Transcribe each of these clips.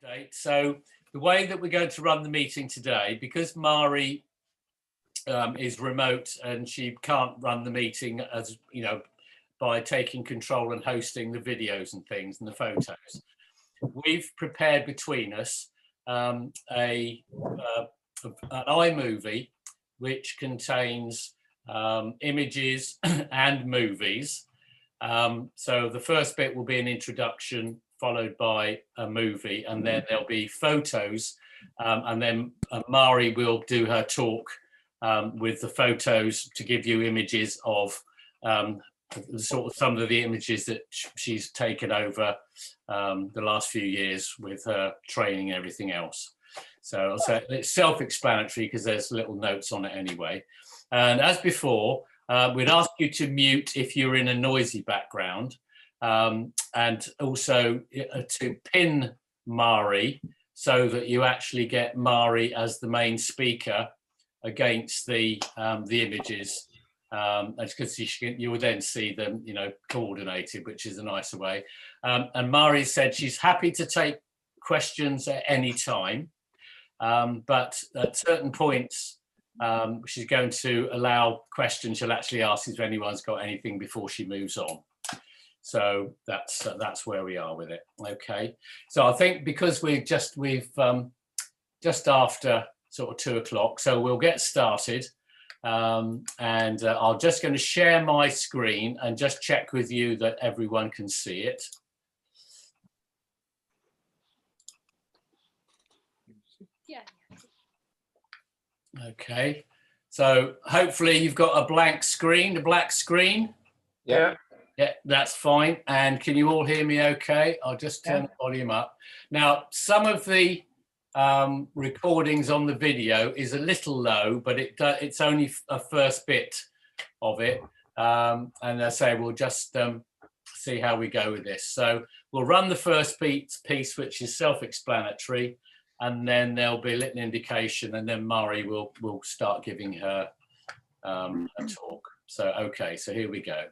update. So the way that we're going to run the meeting today, because Marie is remote and she can't run the meeting as by taking control and hosting the videos and things and the photos, we've prepared between us an iMovie which contains images and movies. So the first bit will be an introduction followed by a movie, and then there'll be photos, and then Marie will do her talk with the photos to give you images of some of the images that she's taken over the last few years with her training and everything else. So it's self-explanatory because there's little notes on it anyway. And as before, we'd ask you to mute if you're in a noisy background, and also to pin Marie so that you actually get Marie as the main speaker against the images, because you will then see them, coordinated, which is a nicer way. And Marie said she's happy to take questions at any time, but at certain points, she's going to allow questions she'll actually ask if anyone's got anything before she moves on. So that's where we are with it. Okay. So I think because we've just after sort of 2 o'clock, so we'll get started. And I'm just going to share my screen and just check with you that everyone can see it. Yeah. Okay, so hopefully you've got a black screen. Yeah. Yeah, that's fine. And can you all hear me okay? I'll just turn the volume up. Now, some of the recordings on the video is a little low, but it's only a first bit of it. And I say we'll just see how we go with this. So we'll run the first piece, which is self-explanatory, and then there'll be a little indication, and then Marie will start giving her a talk. So, okay, so here we go.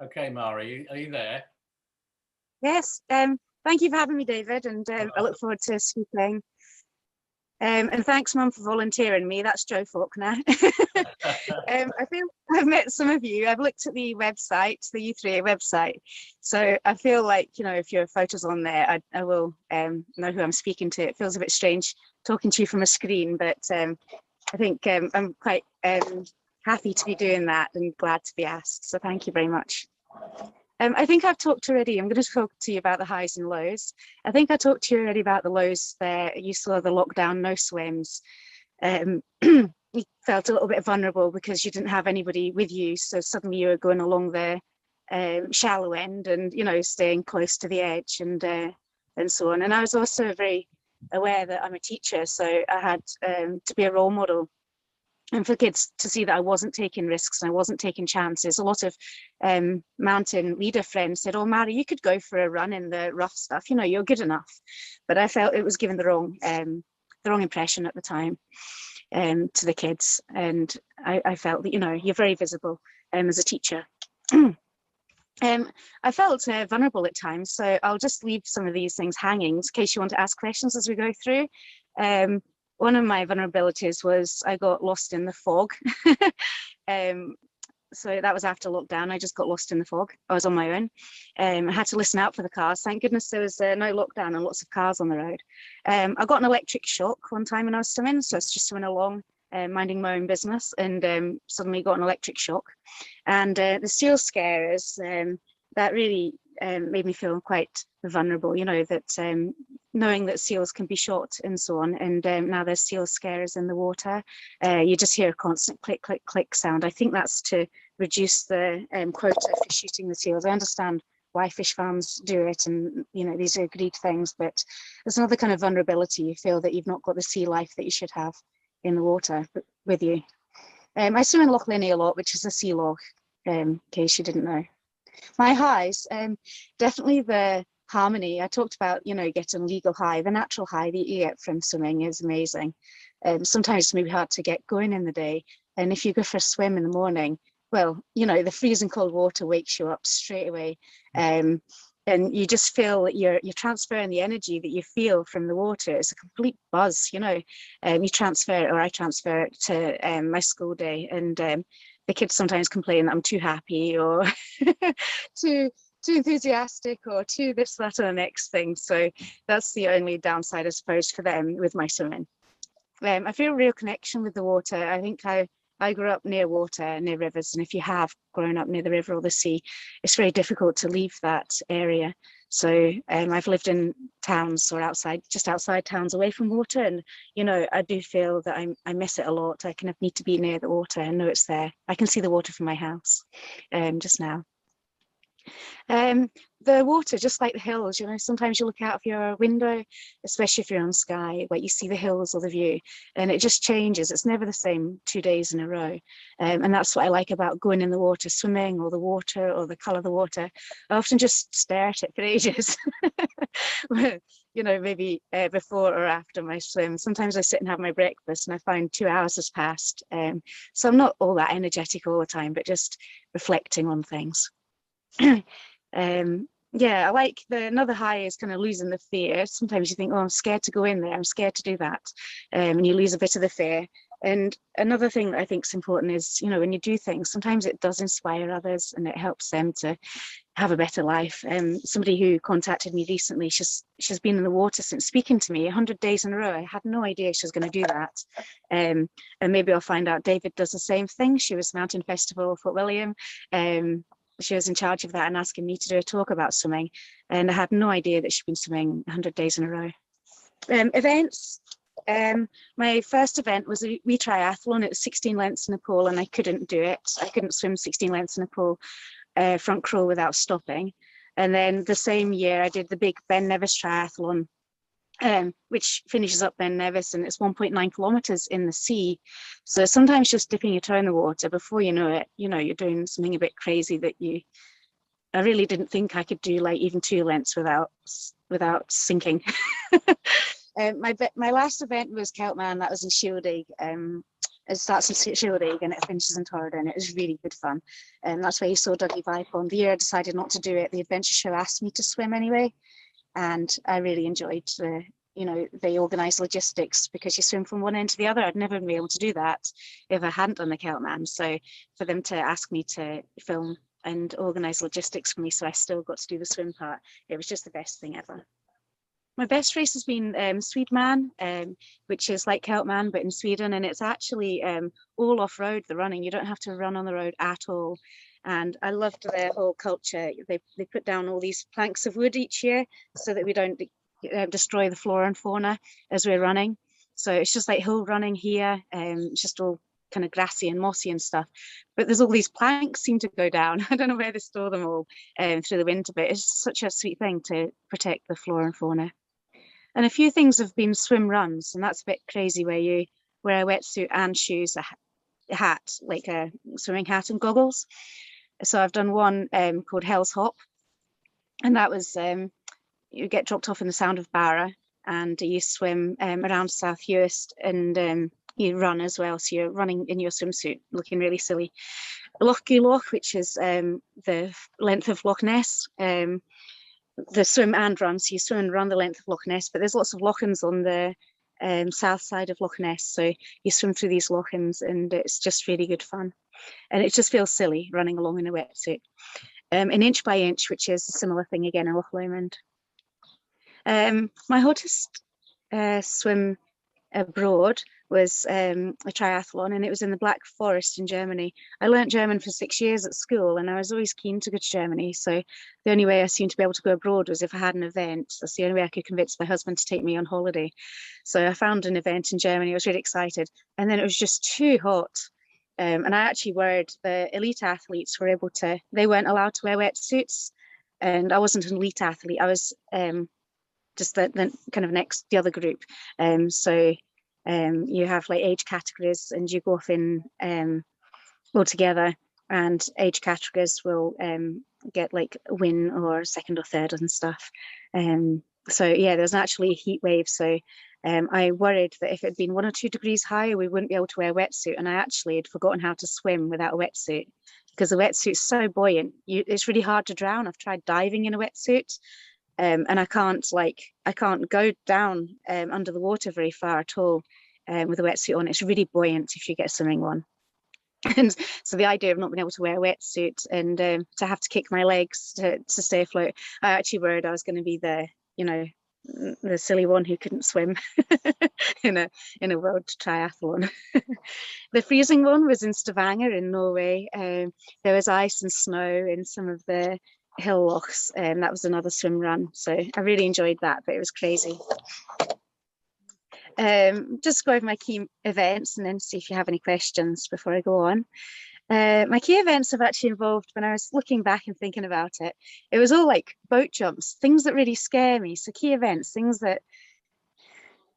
Okay, Marie, are you there? Yes. Thank you for having me, David, and I look forward to speaking. And thanks, Mum, for volunteering me. That's Joe Faulkner. I feel I've met some of you. I've looked at the website, the U3A website. So I feel like, if your photo's on there, I will know who I'm speaking to. It feels a bit strange talking to you from a screen, but I think I'm quite happy to be doing that and glad to be asked. So thank you very much. I think I've talked already. I'm going to talk to you about the highs and lows. I think I talked to you already about the lows there. You saw the lockdown, no swims. You felt a little bit vulnerable because you didn't have anybody with you. So suddenly you were going along there shallow end, and staying close to the edge, and so on. And I was also very aware that I'm a teacher, so I had to be a role model, and for kids to see that I wasn't taking risks and I wasn't taking chances. A lot of mountain leader friends said, "Oh, Marie, you could go for a run in the rough stuff. You're good enough." But I felt it was giving the wrong impression at the time to the kids, and I felt that you're very visible as a teacher. I felt vulnerable at times, so I'll just leave some of these things hanging in case you want to ask questions as we go through. One of my vulnerabilities was I got lost in the fog. So that was after lockdown. I just got lost in the fog. I was on my own. I had to listen out for the cars. Thank goodness there was no lockdown and lots of cars on the road. I got an electric shock one time when I was swimming. So I was just swimming along, minding my own business, and suddenly got an electric shock. And the seal scarers, that really made me feel quite vulnerable, that knowing that seals can be shot and so on, and now there's seal scarers in the water. You just hear a constant click, click, click sound. I think that's to reduce the quota for shooting the seals. I understand why fish farms do it, and these are agreed things, but there's another kind of vulnerability. You feel that you've not got the sea life that you should have in the water with you. I swim in Loch Linnhe a lot, which is a sea loch, in case you didn't know. My highs, definitely the harmony. I talked about, getting a legal high. The natural high that you get from swimming is amazing. Sometimes it's maybe hard to get going in the day. And if you go for a swim in the morning, well, the freezing cold water wakes you up straight away. And you just feel that you're transferring the energy that you feel from the water. It's a complete buzz, you transfer it, or I transfer it to my school day. And the kids sometimes complain that I'm too happy, or too enthusiastic, or too this, that, or the next thing. So that's the only downside, I suppose, for them with my swimming. I feel a real connection with the water. I think I grew up near water, near rivers, and if you have grown up near the river or the sea, it's very difficult to leave that area. So I've lived in towns or just outside towns away from water, and I do feel that I miss it a lot. I kind of need to be near the water and know it's there. I can see the water from my house just now. The water, just like the hills, sometimes you look out of your window, especially if you're on Skye, where you see the hills or the view, and it just changes. It's never the same 2 days in a row. And that's what I like about going in the water, swimming, or the water, or the colour of the water. I often just stare at it for ages, maybe before or after my swim. Sometimes I sit and have my breakfast and I find 2 hours has passed. So I'm not all that energetic all the time, but just reflecting on things. Yeah, I like another high is kind of losing the fear. Sometimes you think, oh, I'm scared to go in there, I'm scared to do that, and you lose a bit of the fear. And another thing that I think is important is, when you do things, sometimes it does inspire others and it helps them to have a better life. Somebody who contacted me recently, she's been in the water since speaking to me 100 days in a row. I had no idea she was going to do that. And maybe I'll find out David does the same thing. She was Mountain Festival, Fort William. She was in charge of that and asking me to do a talk about swimming, and I had no idea that she'd been swimming 100 days in a row. Events. My first event was a wee triathlon. It was 16 lengths in a pool, and I couldn't do it. I couldn't swim 16 lengths in a pool front crawl without stopping. And then the same year I did the big Ben Nevis triathlon, which finishes up Ben Nevis, and it's 1.9 kilometers in the sea. So sometimes just dipping your toe in the water, before you know it, you're doing something a bit crazy that I really didn't think I could do, like even 2 lengths without sinking. My last event was Keltman. That was in Shieldig. It starts in Shieldig and it finishes in Torridon. It was really good fun. And that's where you saw Dougie Vipon. The year I decided not to do it, the adventure show asked me to swim anyway. And I really enjoyed they organised logistics, because you swim from one end to the other. I'd never been able to do that if I hadn't done the Keltman. So for them to ask me to film and organise logistics for me, so I still got to do the swim part, it was just the best thing ever. My best race has been Swedman, which is like Keltman but in Sweden, and it's actually all off-road, the running. You don't have to run on the road at all. And I loved their whole culture. They put down all these planks of wood each year so that we don't destroy the flora and fauna as we're running. So it's just like hill running here, just all kind of grassy and mossy and stuff, but there's all these planks seem to go down. I don't know where they store them all through the winter, but it's such a sweet thing to protect the flora and fauna. And a few things have been swim runs, and that's a bit crazy, where you wear a wetsuit and shoes, a hat, like a swimming hat and goggles. So I've done one called Hell's Hop, and that was you get dropped off in the Sound of Barra, and you swim around South Uist, and you run as well. So you're running in your swimsuit, looking really silly. Loch Loch, which is the length of Loch Ness. The swim and run, so you swim and run the length of Loch Ness, but there's lots of lochans on the south side of Loch Ness, so you swim through these lochans, and it's just really good fun, and it just feels silly running along in a wetsuit. An Inch by Inch, which is a similar thing again in Loch Lomond. My hottest swim abroad was a triathlon, and it was in the Black Forest in Germany. I learnt German for 6 years at school, and I was always keen to go to Germany, so the only way I seemed to be able to go abroad was if I had an event. That's the only way I could convince my husband to take me on holiday. So I found an event in Germany. I was really excited, and then it was just too hot, and I actually worried the elite athletes they weren't allowed to wear wetsuits, and I wasn't an elite athlete. I was just the kind of the other group. So you have like age categories, and you go off in all together, and age categories will get like win or second or third and stuff. So yeah, there's actually a heat wave. So I worried that if it had been 1 or 2 degrees higher, we wouldn't be able to wear a wetsuit. And I actually had forgotten how to swim without a wetsuit, because the wetsuit's so buoyant. It's really hard to drown. I've tried diving in a wetsuit. And I can't go down under the water very far at all with a wetsuit on. It's really buoyant if you get a swimming one. And so the idea of not being able to wear a wetsuit and to have to kick my legs to stay afloat, I actually worried I was going to be the silly one who couldn't swim in a world triathlon. The freezing one was in Stavanger in Norway. There was ice and snow in some of the hill lochs, and that was another swim run, so I really enjoyed that, but it was crazy. Just go over my key events and then see if you have any questions before I go on. My key events have actually involved, when I was looking back and thinking about it, it was all like boat jumps, things that really scare me. So key events, things that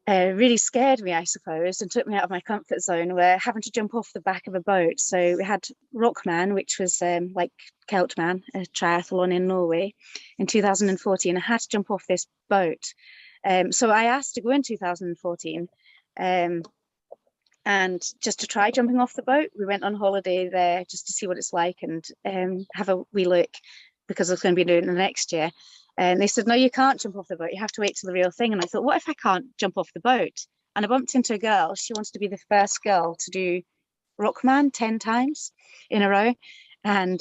really scared me, I suppose, and took me out of my comfort zone, were having to jump off the back of a boat. So we had Rockman, which was like Keltman, a triathlon in Norway in 2014. I had to jump off this boat. So I asked to go in 2014 and just to try jumping off the boat. We went on holiday there just to see what it's like and have a wee look, because I was going to be doing it the next year. And they said, no, you can't jump off the boat. You have to wait till the real thing. And I thought, what if I can't jump off the boat? And I bumped into a girl. She wants to be the first girl to do Rockman 10 times in a row. And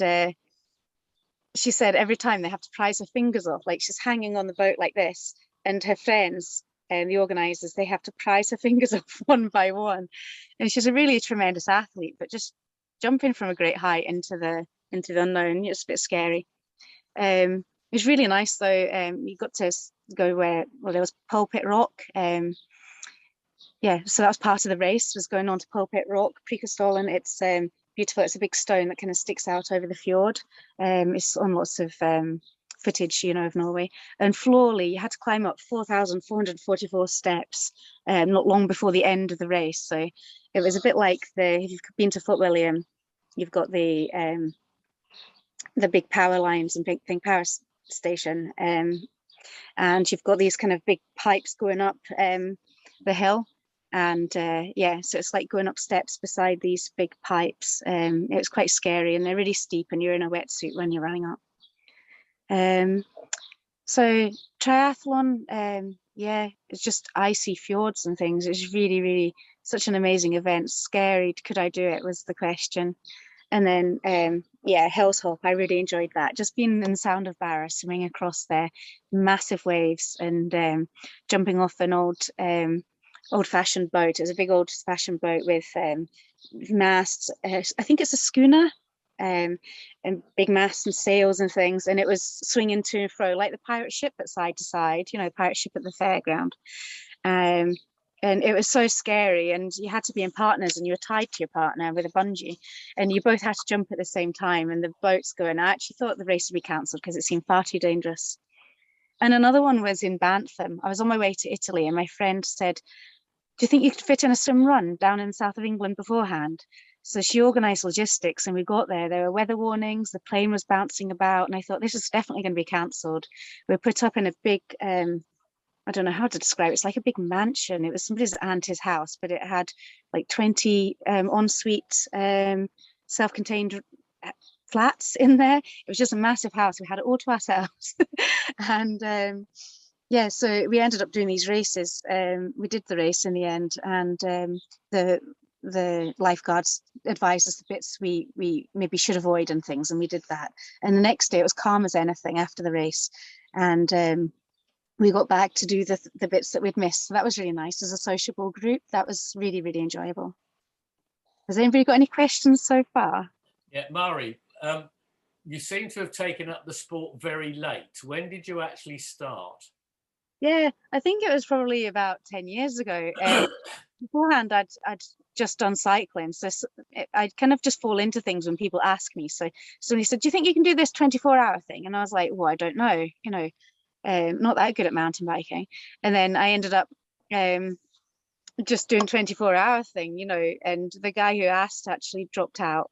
she said every time they have to prise her fingers off, like she's hanging on the boat like this. And her friends and the organisers, they have to prise her fingers off one by one. And she's a really tremendous athlete, but just jumping from a great height into the unknown, it's a bit scary. It was really nice though. You got to go where there was Pulpit Rock. Yeah, so that was part of the race, was going on to Pulpit Rock, Preikestolen. It's beautiful. It's a big stone that kind of sticks out over the fjord. It's on lots of footage, of Norway. And Florley, you had to climb up 4,444 steps not long before the end of the race. So it was a bit like if you've been to Fort William, you've got the big power lines and big power station, and you've got these kind of big pipes going up the hill, and yeah, so it's like going up steps beside these big pipes. It was quite scary, and they're really steep, and you're in a wetsuit when you're running up. So triathlon, yeah, it's just icy fjords and things. It's really, really such an amazing event. Scary, could I do it, was the question. And then, yeah, Hell's Hop, I really enjoyed that. Just being in the Sound of Barra, swimming across there, massive waves, and jumping off an old-fashioned boat. It was a big old-fashioned boat with masts. I think it's a schooner, and big masts and sails and things. And it was swinging to and fro like the pirate ship, but side to side, the pirate ship at the fairground. and it was so scary, and you had to be in partners, and you were tied to your partner with a bungee, and you both had to jump at the same time, and the boat's going. I actually thought the race would be cancelled because it seemed far too dangerous. And another one was in Bantham. I was on my way to Italy, and my friend said, do you think you could fit in a swim run down in the south of England beforehand? So she organised logistics, and we got there. There were weather warnings, the plane was bouncing about, and I thought this is definitely going to be cancelled. We were put up in a big, I don't know how to describe it. It's like a big mansion. It was somebody's auntie's house, but it had like 20 ensuite self-contained flats in there. It was just a massive house. We had it all to ourselves. And yeah, so we ended up doing these races. We did the race in the end, and the lifeguards advised us the bits we maybe should avoid and things, and we did that. And the next day it was calm as anything after the race, and we got back to do the bits that we'd missed. So that was really nice as a sociable group. That was really, really enjoyable. Has anybody got any questions so far? Yeah, Marie, you seem to have taken up the sport very late. When did you actually start? Yeah, I think it was probably about 10 years ago. Beforehand, I'd just done cycling. So I'd kind of just fall into things when people ask me. So somebody said, do you think you can do this 24-hour thing? And I was like, well, I don't know, not that good at mountain biking. And then I ended up just doing 24-hour thing, and the guy who asked actually dropped out.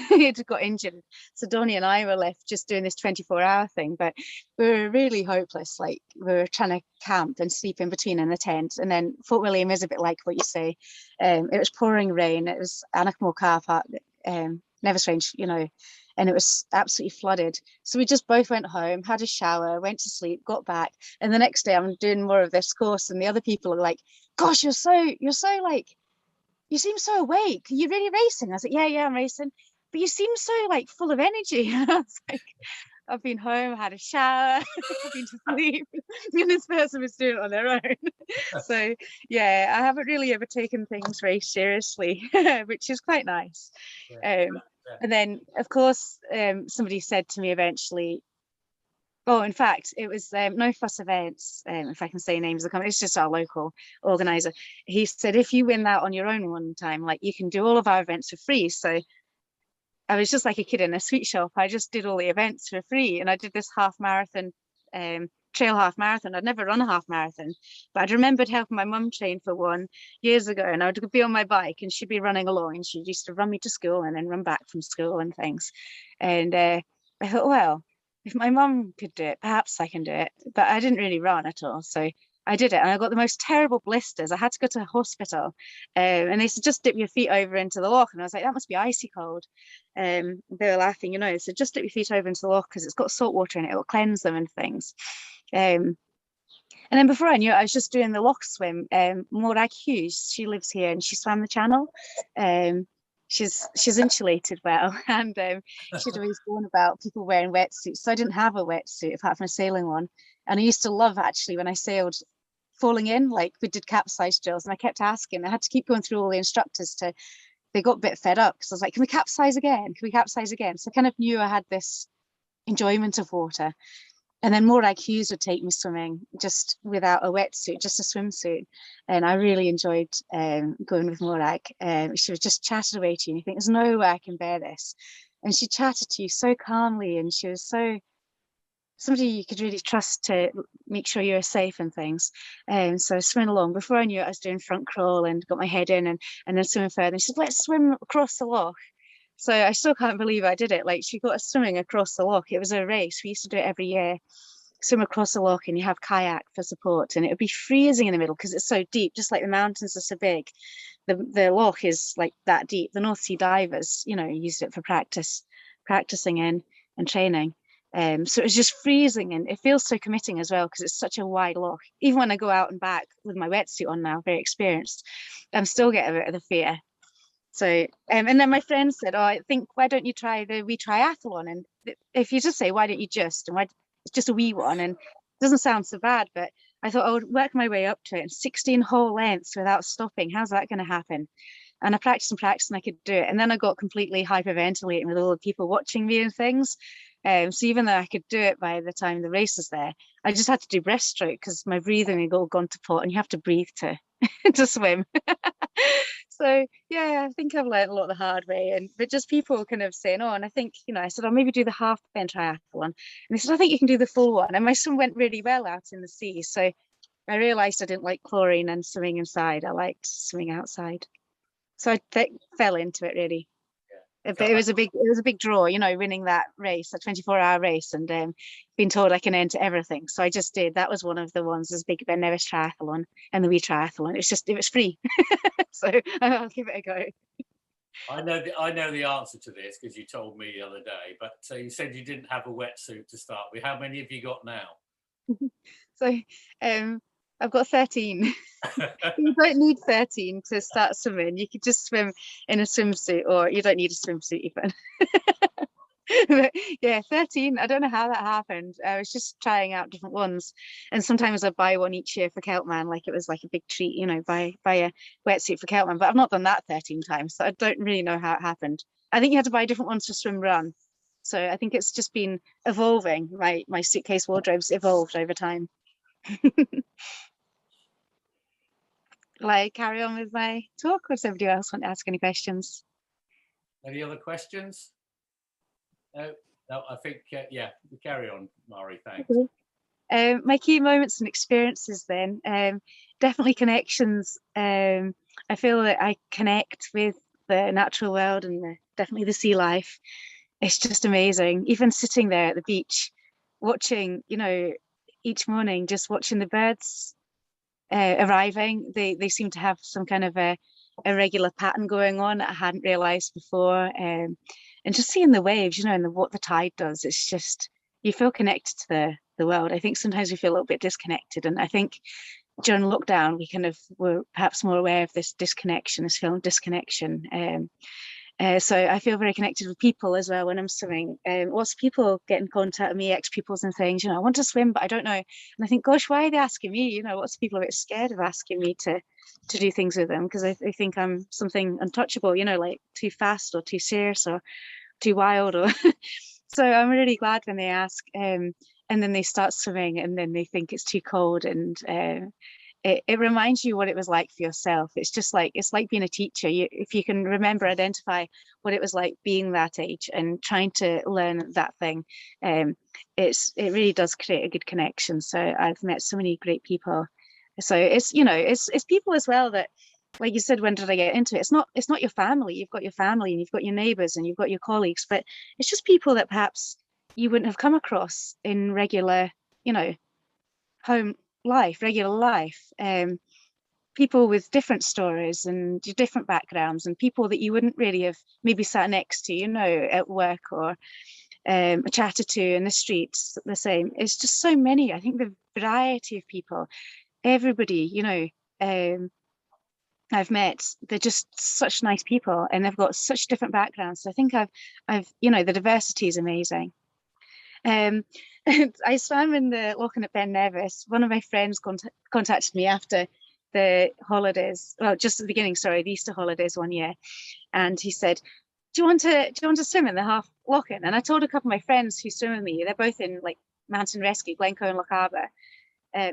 He had got injured. So Donnie and I were left just doing this 24-hour thing, but we were really hopeless. Like, we were trying to camp and sleep in between in the tent. And then Fort William is a bit like what you say. It was pouring rain. It was Anachmore car park, Never Strange, and it was absolutely flooded. So we just both went home, had a shower, went to sleep, got back. And the next day I'm doing more of this course, and the other people are like, gosh, you're so like, you seem so awake. Are you really racing? I was like, yeah, I'm racing. But you seem so like full of energy. And I was like, I've been home, had a shower, I've been to sleep. And this person was doing it on their own. So yeah, I haven't really ever taken things very seriously, which is quite nice. And then of course, somebody said to me eventually, in fact, it was No Fuss Events, if I can say names of the company, it's just our local organizer. He said, if you win that on your own one time, like, you can do all of our events for free. So I was just like a kid in a sweet shop. I just did all the events for free, and I did this half marathon, trail half marathon. I'd never run a half marathon, but I'd remembered helping my mum train for one years ago, and I would be on my bike and she'd be running along, and she used to run me to school and then run back from school and things. And I thought, well, if my mum could do it, perhaps I can do it. But I didn't really run at all. So I did it, and I got the most terrible blisters. I had to go to the hospital, and they said, just dip your feet over into the loch. And I was like, that must be icy cold. They were laughing, so just dip your feet over into the loch because it's got salt water in it. It will cleanse them and things. And then before I knew it, I was just doing the loch swim. Morag Hughes, she lives here, and she swam the channel. She's insulated well, and she'd always warn about people wearing wetsuits. So I didn't have a wetsuit apart from a sailing one. And I used to love, actually, when I sailed, falling in. Like, we did capsize drills, and I kept asking. I had to keep going through all the instructors they got a bit fed up, because I was like, can we capsize again? Can we capsize again? So I kind of knew I had this enjoyment of water. And then Morag Hughes would take me swimming just without a wetsuit, just a swimsuit. And I really enjoyed going with Morag. She was just chatted away to you, and you think, there's no way I can bear this. And she chatted to you so calmly, and she was somebody you could really trust to make sure you're safe and things. So I was swimming along. Before I knew it, I was doing front crawl and got my head in, and then swimming further. And she said, let's swim across the loch. So I still can't believe I did it. Like, she got us swimming across the loch. It was a race. We used to do it every year. Swim across the loch, and you have kayak for support, and it would be freezing in the middle because it's so deep, just like the mountains are so big. The loch is like that deep. The North Sea divers, used it for practicing in and training. So it was just freezing, and it feels so committing as well because it's such a wide loch. Even when I go out and back with my wetsuit on now, very experienced, I'm still getting a bit of the fear. So, and then my friend said, I think, why don't you try the wee triathlon? And if you just say, why don't you just, and why, it's just a wee one, and it doesn't sound so bad, but I thought I would work my way up to it, and 16 whole lengths without stopping. How's that going to happen? And I practiced and I could do it. And then I got completely hyperventilating with all the people watching me and things. So even though I could do it by the time the race was there, I just had to do breaststroke because my breathing had all gone to pot, and you have to breathe to to swim. So yeah, I think I've learned a lot the hard way, but just people kind of saying, oh, and I think, I said, I'll maybe do the half Bend triathlon, and they said, I think you can do the full one, and my swim went really well out in the sea. So I realized I didn't like chlorine and swimming inside. I liked swimming outside. So I fell into it really. Yeah. But it was a big draw, winning that race, a 24-hour race, and being told I can enter everything. So I just did. That was one of the ones, this big Ben Nevis triathlon and the wee triathlon. It was free. So I'll give it a go. I know the answer to this because you told me the other day, but you said you didn't have a wetsuit to start with. How many have you got now? So I've got 13. You don't need 13 to start swimming. You could just swim in a swimsuit, or you don't need a swimsuit even. But yeah, 13. I don't know how that happened. I was just trying out different ones, and sometimes I buy one each year for Keltman, like it was like a big treat, buy a wetsuit for Keltman. But I've not done that 13 times, so I don't really know how it happened. I think you had to buy different ones for swim run, so I think it's just been evolving. My suitcase wardrobe's evolved over time. Like, carry on with my talk, or does everybody else want to ask any questions? Any other questions? No, I think, yeah, carry on, Marie, thanks. Okay. My key moments and experiences then, definitely connections. I feel that I connect with the natural world and definitely the sea life. It's just amazing. Even sitting there at the beach, watching, each morning, just watching the birds arriving. They seem to have some kind of a regular pattern going on that I hadn't realized before. And just seeing the waves, and what the tide does, it's just, you feel connected to the world. I think sometimes we feel a little bit disconnected, and I think during lockdown we kind of were perhaps more aware of this disconnection, this feeling of disconnection. So I feel very connected with people as well when I'm swimming. Lots of people get in contact with me, ex-pupils and things, I want to swim, but I don't know. And I think, gosh, why are they asking me? Lots of people are a bit scared of asking me to do things with them, because they think I'm something untouchable, like too fast or too serious or too wild. Or So I'm really glad when they ask, and then they start swimming and then they think it's too cold, and it reminds you what it was like for yourself. It's like being a teacher. If you can remember, identify what it was like being that age and trying to learn that thing, it really does create a good connection. So I've met so many great people. So it's people as well that, like you said, when did I get into it? It's not your family. You've got your family and you've got your neighbours and you've got your colleagues, but it's just people that perhaps you wouldn't have come across in regular, home life, regular life. People with different stories and different backgrounds, and people that you wouldn't really have maybe sat next to, at work, or chatted to in the streets. The same. It's just so many. I think the variety of people, everybody, I've met, they're just such nice people, and they've got such different backgrounds. So I think I've the diversity is amazing. I swam in the Loughin at Ben Nevis. One of my friends contacted me after the holidays, well, just at the beginning, sorry, the Easter holidays one year, and he said, do you want to swim in the half Loughin? And I told a couple of my friends who swim with me, they're both in like mountain rescue, Glencoe and Loch Arbour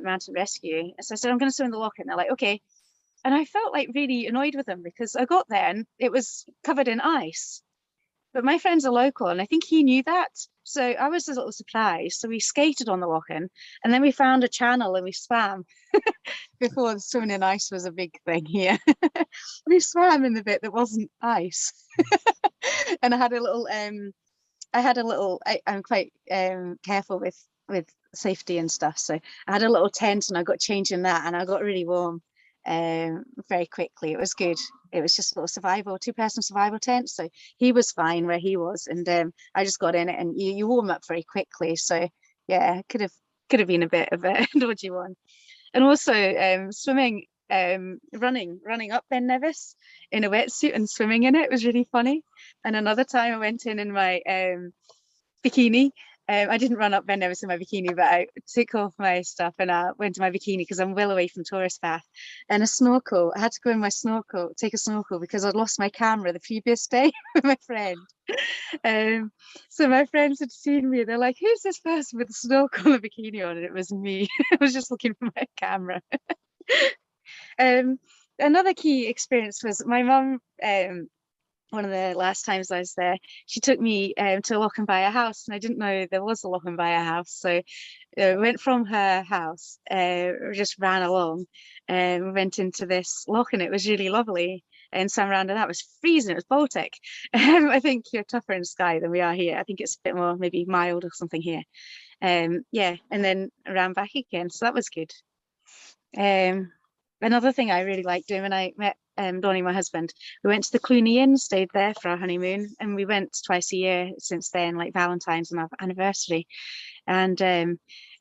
mountain rescue. So I said, I'm going to swim in the Loughin. They're like, okay. And I felt like really annoyed with them, because I got there and it was covered in ice. But my friend's a local, and I think he knew that. So I was a little surprised. So we skated on the Loughin, and then we found a channel and we swam. Before swimming in ice was a big thing here. We swam in the bit that wasn't ice. And I had a little, I'm quite careful with safety and stuff. So I had a little tent and I got changed in that, and I got really warm very quickly. It was good. It was just a little two-person survival tent. So he was fine where he was, and I just got in it, and you warm up very quickly. So yeah, could have been a bit of a dodgy one. And also swimming, running up Ben Nevis in a wetsuit and swimming in it was really funny. And another time I went in my bikini. I didn't run up Ben Nevis in my bikini, but I took off my stuff and I went to my bikini because I'm well away from tourist path. And a snorkel, I had to go in my snorkel, take a snorkel, because I'd lost my camera the previous day with my friend. So my friends had seen me. They're like, who's this person with the snorkel and a bikini on? And it was me. I was just looking for my camera. Another key experience was my mum. One of the last times I was there, she took me to Lochinvar House, and I didn't know there was a Lochinvar House. So we went from her house, we just ran along, and we went into this loch, and it was really lovely. And swam around, and that was freezing. It was Baltic. I think you're tougher in Skye than we are here. I think it's a bit more maybe mild or something here. Yeah, and then ran back again. So that was good. Another thing I really liked doing when I met Donnie, my husband, we went to the Cluny Inn, stayed there for our honeymoon, and we went twice a year since then, like Valentine's and our anniversary. And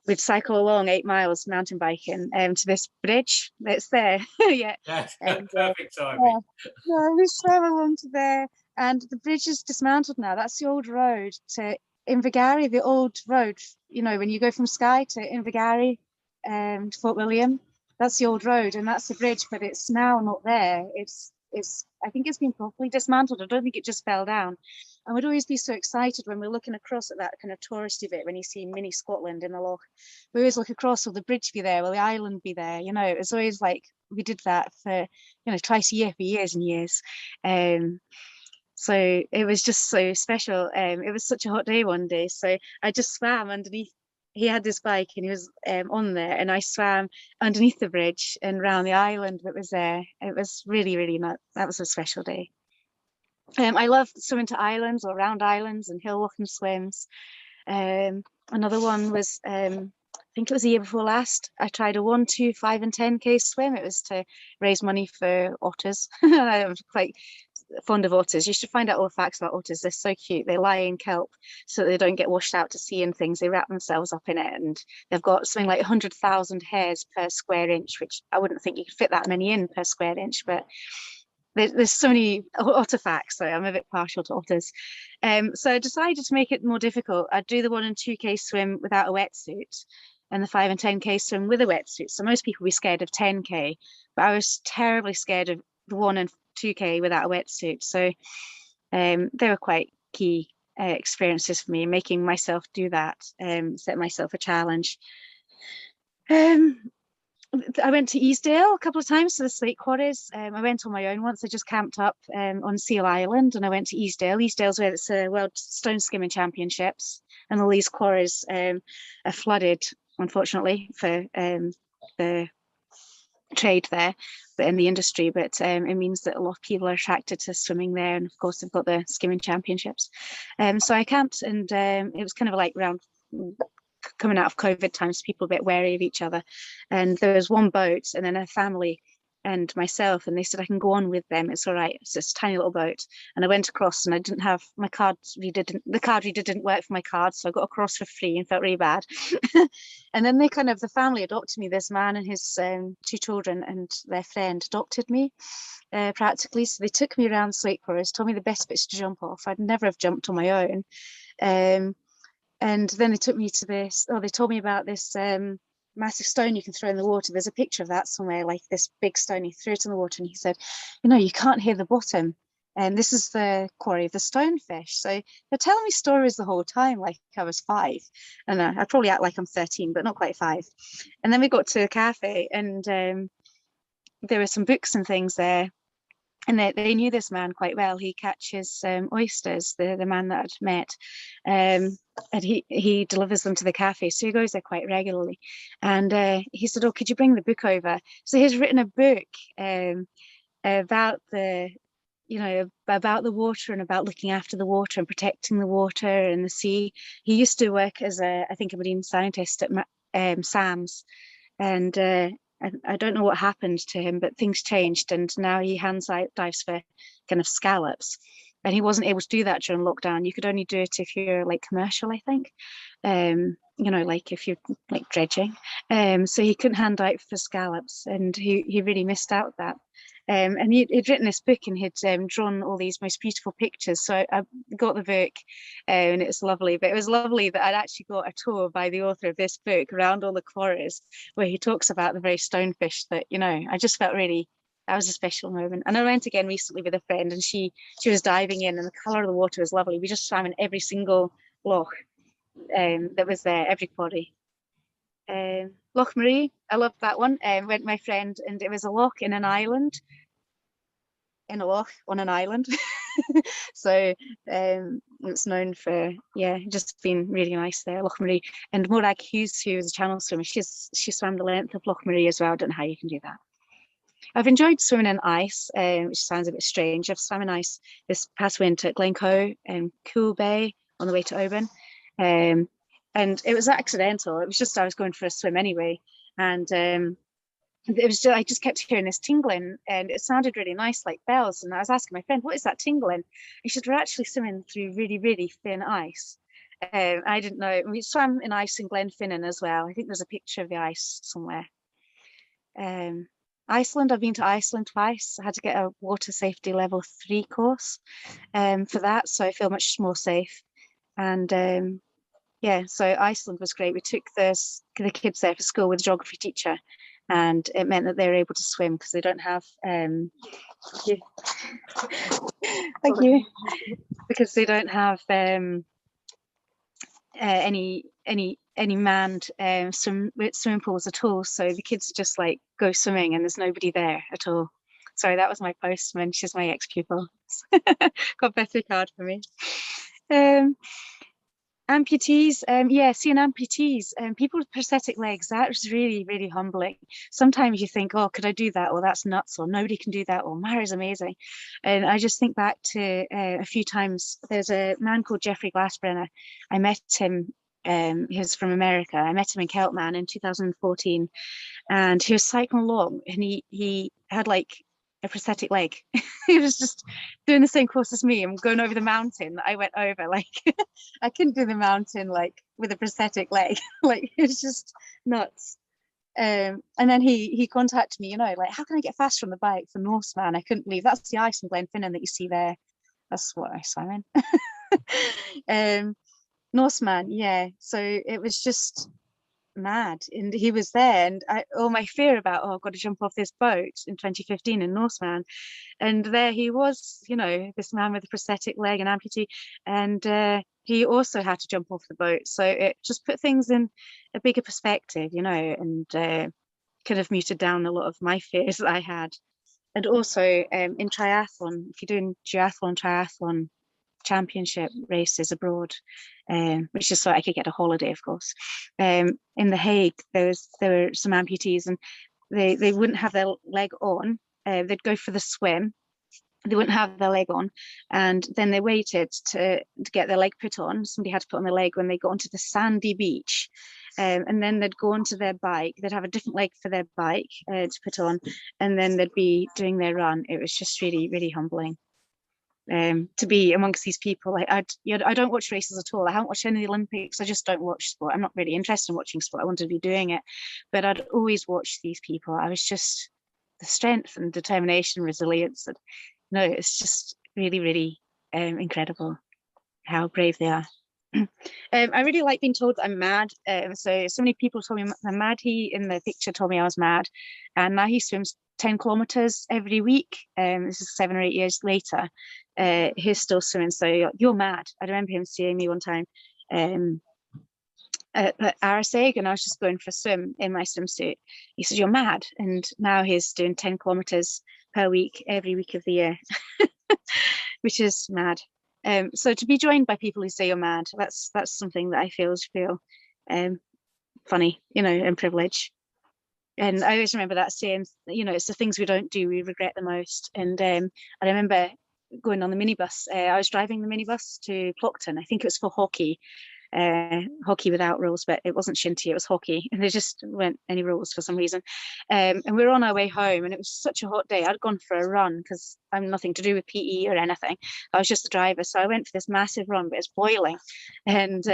we'd cycle along 8 miles mountain biking to this bridge that's there. Yeah. Yes, And, perfect timing. yeah, we swam along to there, and the bridge is dismantled now. That's the old road to Invergary, the old road, you know, when you go from Skye to Invergary to Fort William. That's the old road, and that's the bridge, but it's now not there. It's I think it's been properly dismantled. I don't think it just fell down. And we'd always be so excited when we're looking across at that kind of touristy bit, when you see mini Scotland in the loch. We always look across, will the bridge be there? Will the island be there? You know, it was always like we did that for, you know, twice a year for years and years. So it was just so special. It was such a hot day one day, so I just swam underneath. He had this bike, and he was on there, and I swam underneath the bridge and round the island that was there. It was really, really not. That was a special day. I love swimming to islands or around islands and hill walking swims. Another one was, I think it was the year before last, I tried a 1, 2, 5 and 10K swim. It was to raise money for otters. I'm quite fond of otters. You should find out all the facts about otters. They're so cute. They lie in kelp so they don't get washed out to sea and things. They wrap themselves up in it, and they've got something like 100,000 hairs per square inch, which I wouldn't think you could fit that many in per square inch, but there's so many otter facts, so I'm a bit partial to otters. So I decided to make it more difficult. I'd do the 1 and 2K swim without a wetsuit, and the 5 and 10K swim with a wetsuit. So most people would be scared of 10K, but I was terribly scared of the 1 and 2K without a wetsuit. So they were quite key experiences for me, making myself do that, set myself a challenge. I went to Easdale a couple of times to the slate quarries. I went on my own once. I just camped up on Seal Island, and I went to Easdale. Easdale's where it's a World Stone Skimming Championships, and all these quarries are flooded, unfortunately, for the trade there, but in the industry. But it means that a lot of people are attracted to swimming there, and of course they've got the skimming championships. So I camped, and it was kind of like around coming out of COVID times, people a bit wary of each other, and there was one boat and then a family and myself, and they said I can go on with them, it's all right, it's this tiny little boat. And I went across, and I didn't have my card reader, the card reader didn't work for my card, so I got across for free and felt really bad. And then the family adopted me. This man and his 2 children and their friend adopted me practically. So they took me around Slate Quarries, told me the best bits to jump off. I'd never have jumped on my own. And then they took me to this, they told me about this massive stone you can throw in the water. There's a picture of that somewhere, like this big stone. He threw it in the water, and he said, you know, you can't hear the bottom. And this is the quarry of the stonefish. So they're telling me stories the whole time, like I was 5. And I probably act like I'm 13, but not quite 5. And then we got to a cafe, and there were some books and things there. And they knew this man quite well. He catches oysters, the man that I'd met, and he delivers them to the cafe. So he goes there quite regularly. And he said, "Oh, could you bring the book over?" So he's written a book about about the water and about looking after the water and protecting the water and the sea. He used to work as a marine scientist at SAMS, and I don't know what happened to him, but things changed, and now he hand dives for kind of scallops. And he wasn't able to do that during lockdown. You could only do it if you're like commercial, I think. Like if you're like dredging. So he couldn't hand dive for scallops, and he really missed out that. And he'd written this book, and he'd drawn all these most beautiful pictures. So I got the book, and it was lovely. But it was lovely that I'd actually got a tour by the author of this book around all the quarries, where he talks about the very stonefish that, I just felt really, that was a special moment. And I went again recently with a friend, and she was diving in, and the colour of the water was lovely. We just swam in every single loch that was there, every quarry. Loch Marie, I love that one. Went with my friend, and it was a loch in an island, in a loch on an island. So it's known for, yeah, just being really nice there, Loch Marie. And Morag Hughes, who was a channel swimmer, she swam the length of Loch Marie as well. I don't know how you can do that. I've enjoyed swimming in ice, which sounds a bit strange. I've swum in ice this past winter at Glencoe and Cool Bay on the way to Oban. And it was accidental. It was just I was going for a swim anyway. And it was just, I just kept hearing this tingling, and it sounded really nice, like bells. And I was asking my friend, what is that tingling? And she said, we're actually swimming through really, really thin ice. I didn't know. We swam in ice in Glenfinnan as well. I think there's a picture of the ice somewhere. Iceland, I've been to Iceland twice. I had to get a water safety level 3 course for that, so I feel much more safe. And yeah, so Iceland was great. We took the kids there for school with a geography teacher, and it meant that they were able to swim because they don't have thank you, because they don't have any manned swimming pools at all. So the kids just like go swimming and there's nobody there at all. Sorry, that was my postman. She's my ex-pupil. Got birthday card for me. Amputees, yeah, seeing amputees and people with prosthetic legs, that was really, really humbling. Sometimes you think, oh, could I do that? Or that's nuts, or nobody can do that, or Mari's amazing. And I just think back to a few times. There's a man called Jeffrey Glassbrenner. I met him, he was from America. I met him in Keltman in 2014, and he was cycling along, and he had like a prosthetic leg. He was just doing the same course as me. I'm going over the mountain that I went over. Like I couldn't do the mountain like with a prosthetic leg. Like it was just nuts. And then he contacted me, you know, like, how can I get faster on the bike for Norseman? I couldn't believe that's the ice in Glenfinnan that you see there. That's what I swam in. Norseman, yeah. So it was just mad, and he was there, and all my fear about, oh, I've got to jump off this boat in 2015 in Norseman, and there he was, you know, this man with a prosthetic leg and amputee, and he also had to jump off the boat. So it just put things in a bigger perspective, you know, and could have muted down a lot of my fears that I had. And also in triathlon, if you're doing triathlon championship races abroad, which is so I could get a holiday, of course. In The Hague, there were some amputees, and they wouldn't have their leg on. They'd go for the swim. They wouldn't have their leg on, and then they waited to get their leg put on. Somebody had to put on their leg when they got onto the sandy beach, and then they'd go onto their bike. They'd have a different leg for their bike to put on, and then they'd be doing their run. It was just really, really humbling. To be amongst these people. Like I don't watch races at all. I haven't watched any of the Olympics. I just don't watch sport. I'm not really interested in watching sport. I wanted to be doing it, but I'd always watch these people. I was just the strength and determination, resilience. And no, it's just really, really incredible how brave they are. I really like being told that I'm mad. So many people told me I'm mad. He in the picture told me I was mad, and now he swims 10 kilometers every week. This is 7 or 8 years later. He's still swimming. So you're mad. I remember him seeing me one time at Arsig, and I was just going for a swim in my swimsuit. He said, you're mad. And now he's doing 10 kilometers per week, every week of the year, which is mad. So to be joined by people who say you're mad, that's something that I feel funny, you know, and privilege. And I always remember that saying, you know, it's the things we don't do we regret the most. And I remember going on the minibus. I was driving the minibus to Plockton. I think it was for hockey without rules, but it wasn't shinty, it was hockey, and there just weren't any rules for some reason. And we were on our way home, and it was such a hot day. I'd gone for a run because I'm nothing to do with PE or anything. I was just a driver, so I went for this massive run, but it's boiling. And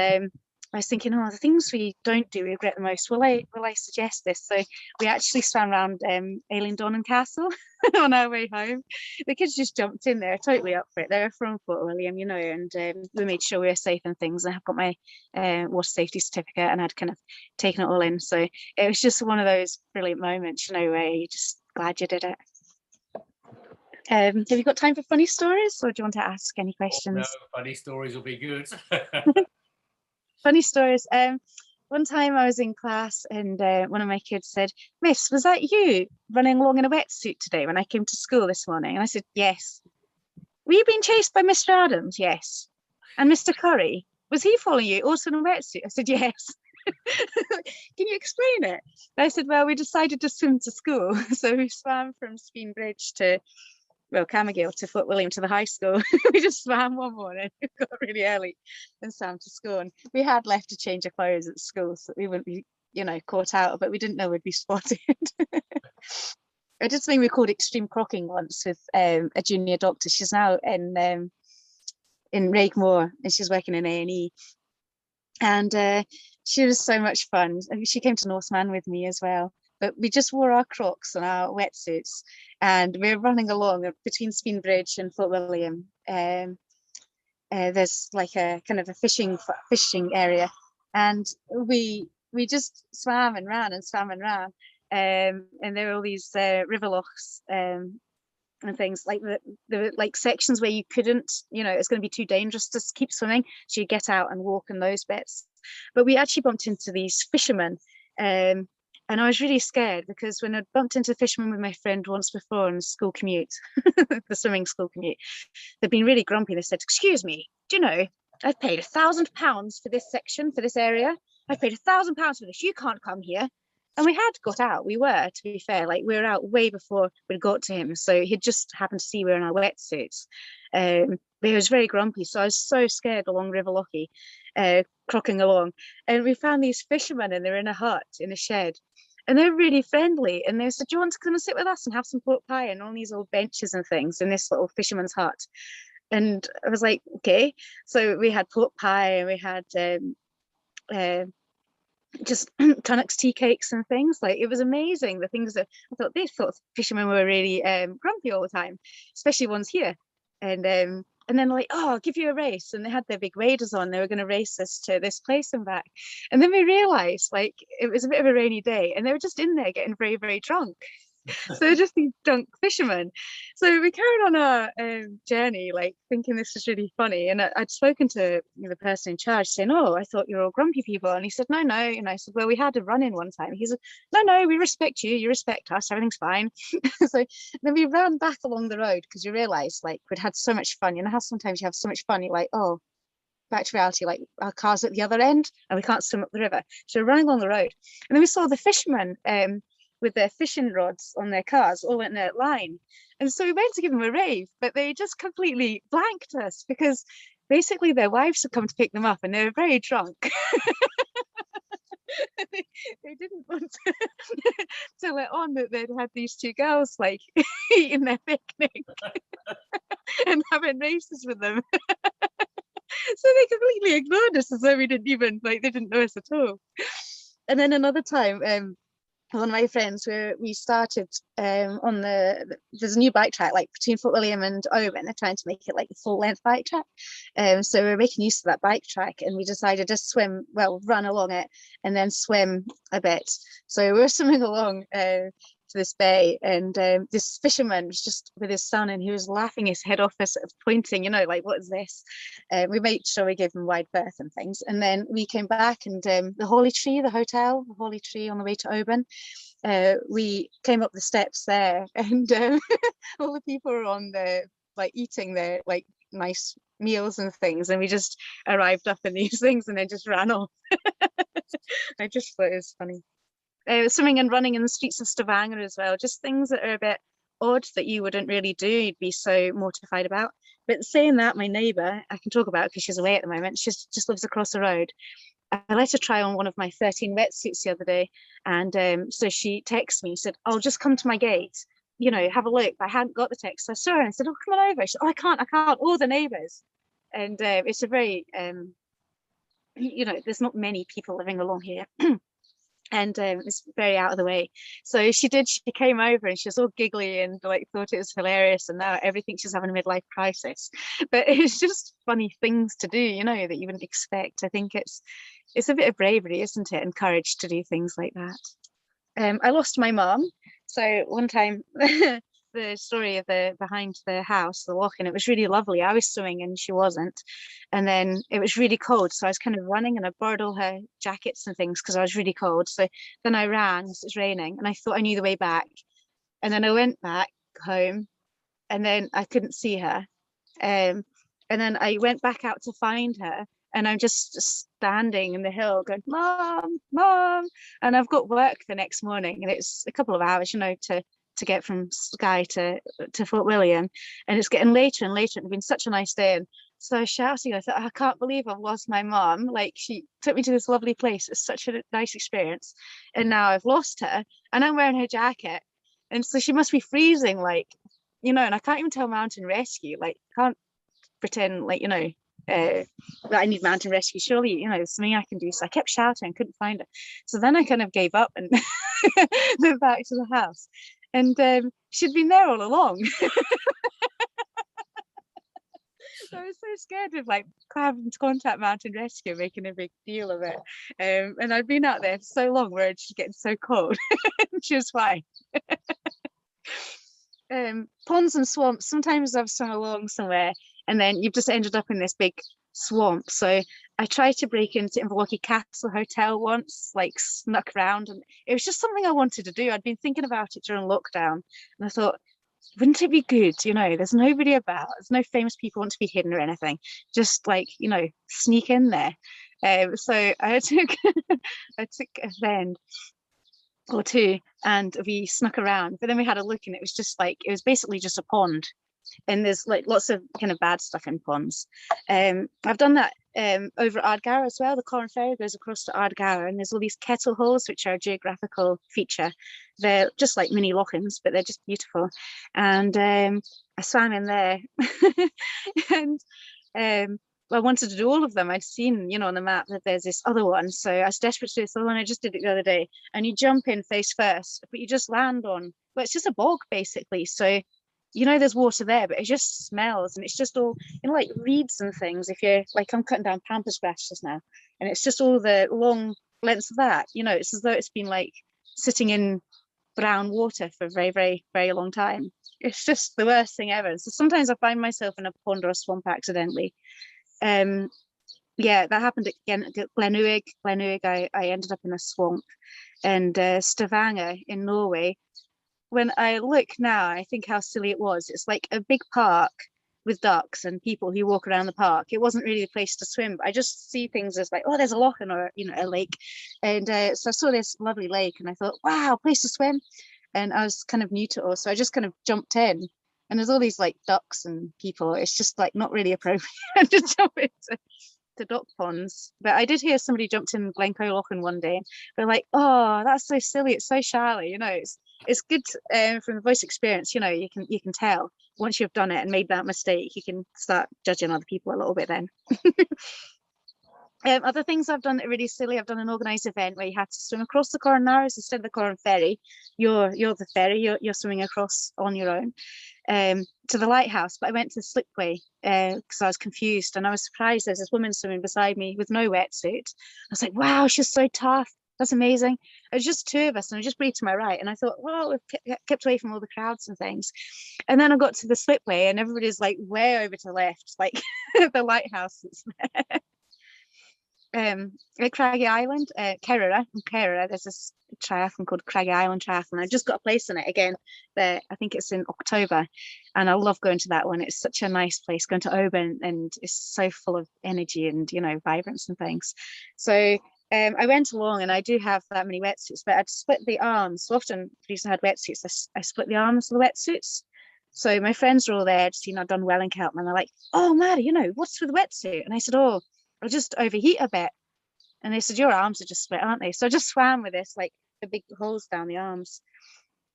I was thinking, oh, the things we don't do we regret the most. Will I suggest this? So we actually swam around Aileen Donnan Castle on our way home. The kids just jumped in there, totally up for it. They're from Fort William, you know, and we made sure we were safe and things. I've got my water safety certificate, and I'd kind of taken it all in. So it was just one of those brilliant moments, you know, where you're just glad you did it. Have you got time for funny stories, or do you want to ask any questions? No, funny stories will be good. Funny stories. one time I was in class and one of my kids said, "Miss, was that you running along in a wetsuit today when I came to school this morning?" And I said, "Yes." "Were you being chased by Mr. Adams?" "Yes." "And Mr. Curry, was he following you also in a wetsuit?" I said, "Yes." "Can you explain it?" And I said, "Well, we decided to swim to school." So we swam from Speen Bridge to, well, Camagale to Fort William to the high school. We just swam one morning, got really early and swam to school. And we had left a change of clothes at school so that we wouldn't be, caught out, but we didn't know we'd be spotted. I did something we called extreme crocking once with a junior doctor. She's now in Raigmore and she's working in A&E. And she was so much fun. She came to Northman with me as well. But we just wore our Crocs and our wetsuits, and we were running along between Speen Bridge and Fort William. There's like a kind of a fishing area, and we just swam and ran and swam and ran. And there were all these river lochs and things like there were like sections where you couldn't, it's going to be too dangerous to keep swimming, so you get out and walk in those bits. But we actually bumped into these fishermen. And I was really scared because when I bumped into fishermen with my friend once before on the school commute, the swimming school commute, they'd been really grumpy. They said, "Excuse me, do you know, I've paid £1,000 for this section, for this area. I've paid £1,000 for this. You can't come here." And we had got out. We were, to be fair, like we were out way before we'd got to him. So he'd just happened to see we were in our wetsuits. But he was very grumpy. So I was so scared along River Lochie, crocking along. And we found these fishermen and they were in a hut, in a shed. And they're really friendly. And they said, "Do you want to come and sit with us and have some pork pie and all these old benches and things in this little fisherman's hut?" And I was like, okay. So we had pork pie and we had just Tunnock's tea cakes and things. Like, it was amazing. The things that I thought, they thought fishermen were really grumpy all the time, especially ones here. And then like, "Oh, I'll give you a race." And they had their big waders on. They were going to race us to this place and back. And then we realized like it was a bit of a rainy day and they were just in there getting very, very drunk. So they're just these drunk fishermen. So we carried on our journey, like thinking this was really funny. And I'd spoken to the person in charge saying, "Oh, I thought you were all grumpy people." And he said, "No, no." And I said, "Well, we had a run in one time." He said, "No, no, we respect you. You respect us. Everything's fine." So then we ran back along the road because we realized like we'd had so much fun. You know how sometimes you have so much fun, you're like, oh, back to reality, like our car's at the other end and we can't swim up the river. So we're running along the road. And then we saw the fishermen with their fishing rods on their cars all in a line. And so we went to give them a rave, but they just completely blanked us because basically their wives had come to pick them up and they were very drunk. They didn't want to let on that they'd had these two girls like eating their picnic and having races with them. So they completely ignored us as though we didn't even, like, they didn't know us at all. And then another time, one of my friends, where we started on there's a new bike track like between Fort William and Oban. They're trying to make it like a full length bike track. So we're making use of that bike track and we decided to run along it and then swim a bit. So we're swimming along to this bay and this fisherman was just with his son and he was laughing his head off, sort of pointing, like, "What is this?" We made sure we gave him wide berth and things. And then we came back and the Holly Tree, the hotel, the Holly Tree on the way to Oban, we came up the steps there and all the people were on the, like, eating their like nice meals and things, and we just arrived up in these things and then just ran off. I just thought it was funny. Swimming and running in the streets of Stavanger as well, just things that are a bit odd that you wouldn't really do, you'd be so mortified about. But saying that, my neighbour, I can talk about because she's away at the moment, she just lives across the road. I let her try on one of my 13 wetsuits the other day, and so she texted me, said, "I'll just come to my gate, have a look." But I hadn't got the text, so I saw her and I said, "Oh, come on over." She said, "Oh, I can't, all the neighbours." And it's a very there's not many people living along here. And it's very out of the way. So she came over and she was all giggly and like thought it was hilarious, and now everything she's having a midlife crisis. But it's just funny things to do, that you wouldn't expect. I think it's a bit of bravery, isn't it, and courage to do things like that. I lost my mum. So one time the story of the behind the house, the lock, and it was really lovely. I was swimming and she wasn't. And then it was really cold. So I was kind of running and I borrowed all her jackets and things because I was really cold. So then I ran as it was raining and I thought I knew the way back. And then I went back home and then I couldn't see her. And then I went back out to find her. And I'm just standing in the hill going, Mom, Mom. And I've got work the next morning and it's a couple of hours, to get from Skye to Fort William. And it's getting later and later. It's been such a nice day. And so I was shouting, I thought, I can't believe I've lost my mom. Like, she took me to this lovely place. It's such a nice experience. And now I've lost her and I'm wearing her jacket. And so she must be freezing, and I can't even tell mountain rescue, can't pretend that I need mountain rescue. Surely, there's something I can do. So I kept shouting, couldn't find her. So then I kind of gave up and went back to the house. And she'd been there all along. So I was so scared of having to contact mountain rescue, making a big deal of it. And I'd been out there for so long where it's getting so cold. She was fine. Ponds and swamps. Sometimes I've swum along somewhere and then you've just ended up in this big swamp. So I tried to break into Inverlochie Castle Hotel once, snuck around, and it was just something I wanted to do. I'd been thinking about it during lockdown, and I thought, wouldn't it be good? There's nobody about, there's no famous people want to be hidden or anything. Just sneak in there. So I took a friend or two, and we snuck around. But then we had a look, and it was basically just a pond. And there's lots of kind of bad stuff in ponds. I've done that over at Ardgour as well. The Corran Ferry goes across to Ardgour, and there's all these kettle holes, which are a geographical feature. They're just like mini lochans, but they're just beautiful. And I swam in there, and I wanted to do all of them. I'd seen, on the map that there's this other one, so I was desperate to do this other one. I just did it the other day, and you jump in face first, but you just land on. Well, it's just a bog basically, so. There's water there, but it just smells, and it's just all, reeds and things. If you're I'm cutting down pampas grass just now, and it's just all the long lengths of that. It's as though it's been sitting in brown water for a very, very, very long time. It's just the worst thing ever. So sometimes I find myself in a pond or a swamp accidentally. Yeah, that happened again at Glenwig. I ended up in a swamp, and Stavanger in Norway. When I look now, I think how silly it was. It's like a big park with ducks and people who walk around the park. It wasn't really a place to swim, but I just see things as there's a loch or a lake. And so I saw this lovely lake and I thought, wow, place to swim. And I was kind of new to it all, so I just kind of jumped in. And there's all these ducks and people. It's just not really appropriate to jump into duck ponds. But I did hear somebody jumped in Glencoe Lochen one day. They're like, oh, that's so silly. It's so shallow. It's good from the voice experience. You can tell once you've done it and made that mistake, you can start judging other people a little bit then. Other things I've done that are really silly. I've done an organised event where you had to swim across the Corran Narrows instead of the Corran Ferry. You're the ferry. You're swimming across on your own to the lighthouse. But I went to the slipway because I was confused, and I was surprised. There's this woman swimming beside me with no wetsuit. I was like, wow, she's so tough. That's amazing. It was just two of us, and I just breathed to my right, and I thought, well, we've kept away from all the crowds and things. And then I got to the slipway, and everybody's way over to the left, the lighthouse that's there. At Craggy Island, Kerrera, there's this triathlon called Craggy Island Triathlon. I've just got a place in it again. There, I think it's in October, and I love going to that one. It's such a nice place, going to Oban, and it's so full of energy and vibrance and things. So I went along, and I do have that many wetsuits, but I'd split the arms. So often, the reason I had wetsuits, I split the arms of the wetsuits. So my friends were all there, I'd done well in Kelp, and they're like, "Oh, Maddie, what's with the wetsuit?" And I said, "Oh, I'll just overheat a bit." And they said, "Your arms are just split, aren't they?" So I just swam with this, the big holes down the arms.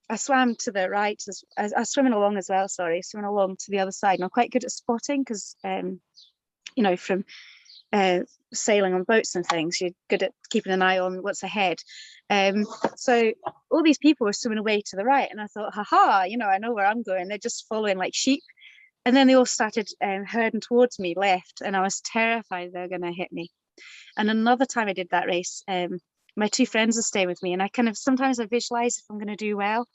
I swam to the right, I was swimming along as well, swimming along to the other side. And I'm quite good at spotting because, from sailing on boats and things, you're good at keeping an eye on what's ahead. So all these people were swimming away to the right. And I thought, haha, I know where I'm going. They're just following like sheep. And then they all started herding towards me left. And I was terrified they were going to hit me. And another time I did that race, my two friends were staying with me, and I sometimes I visualize if I'm going to do well.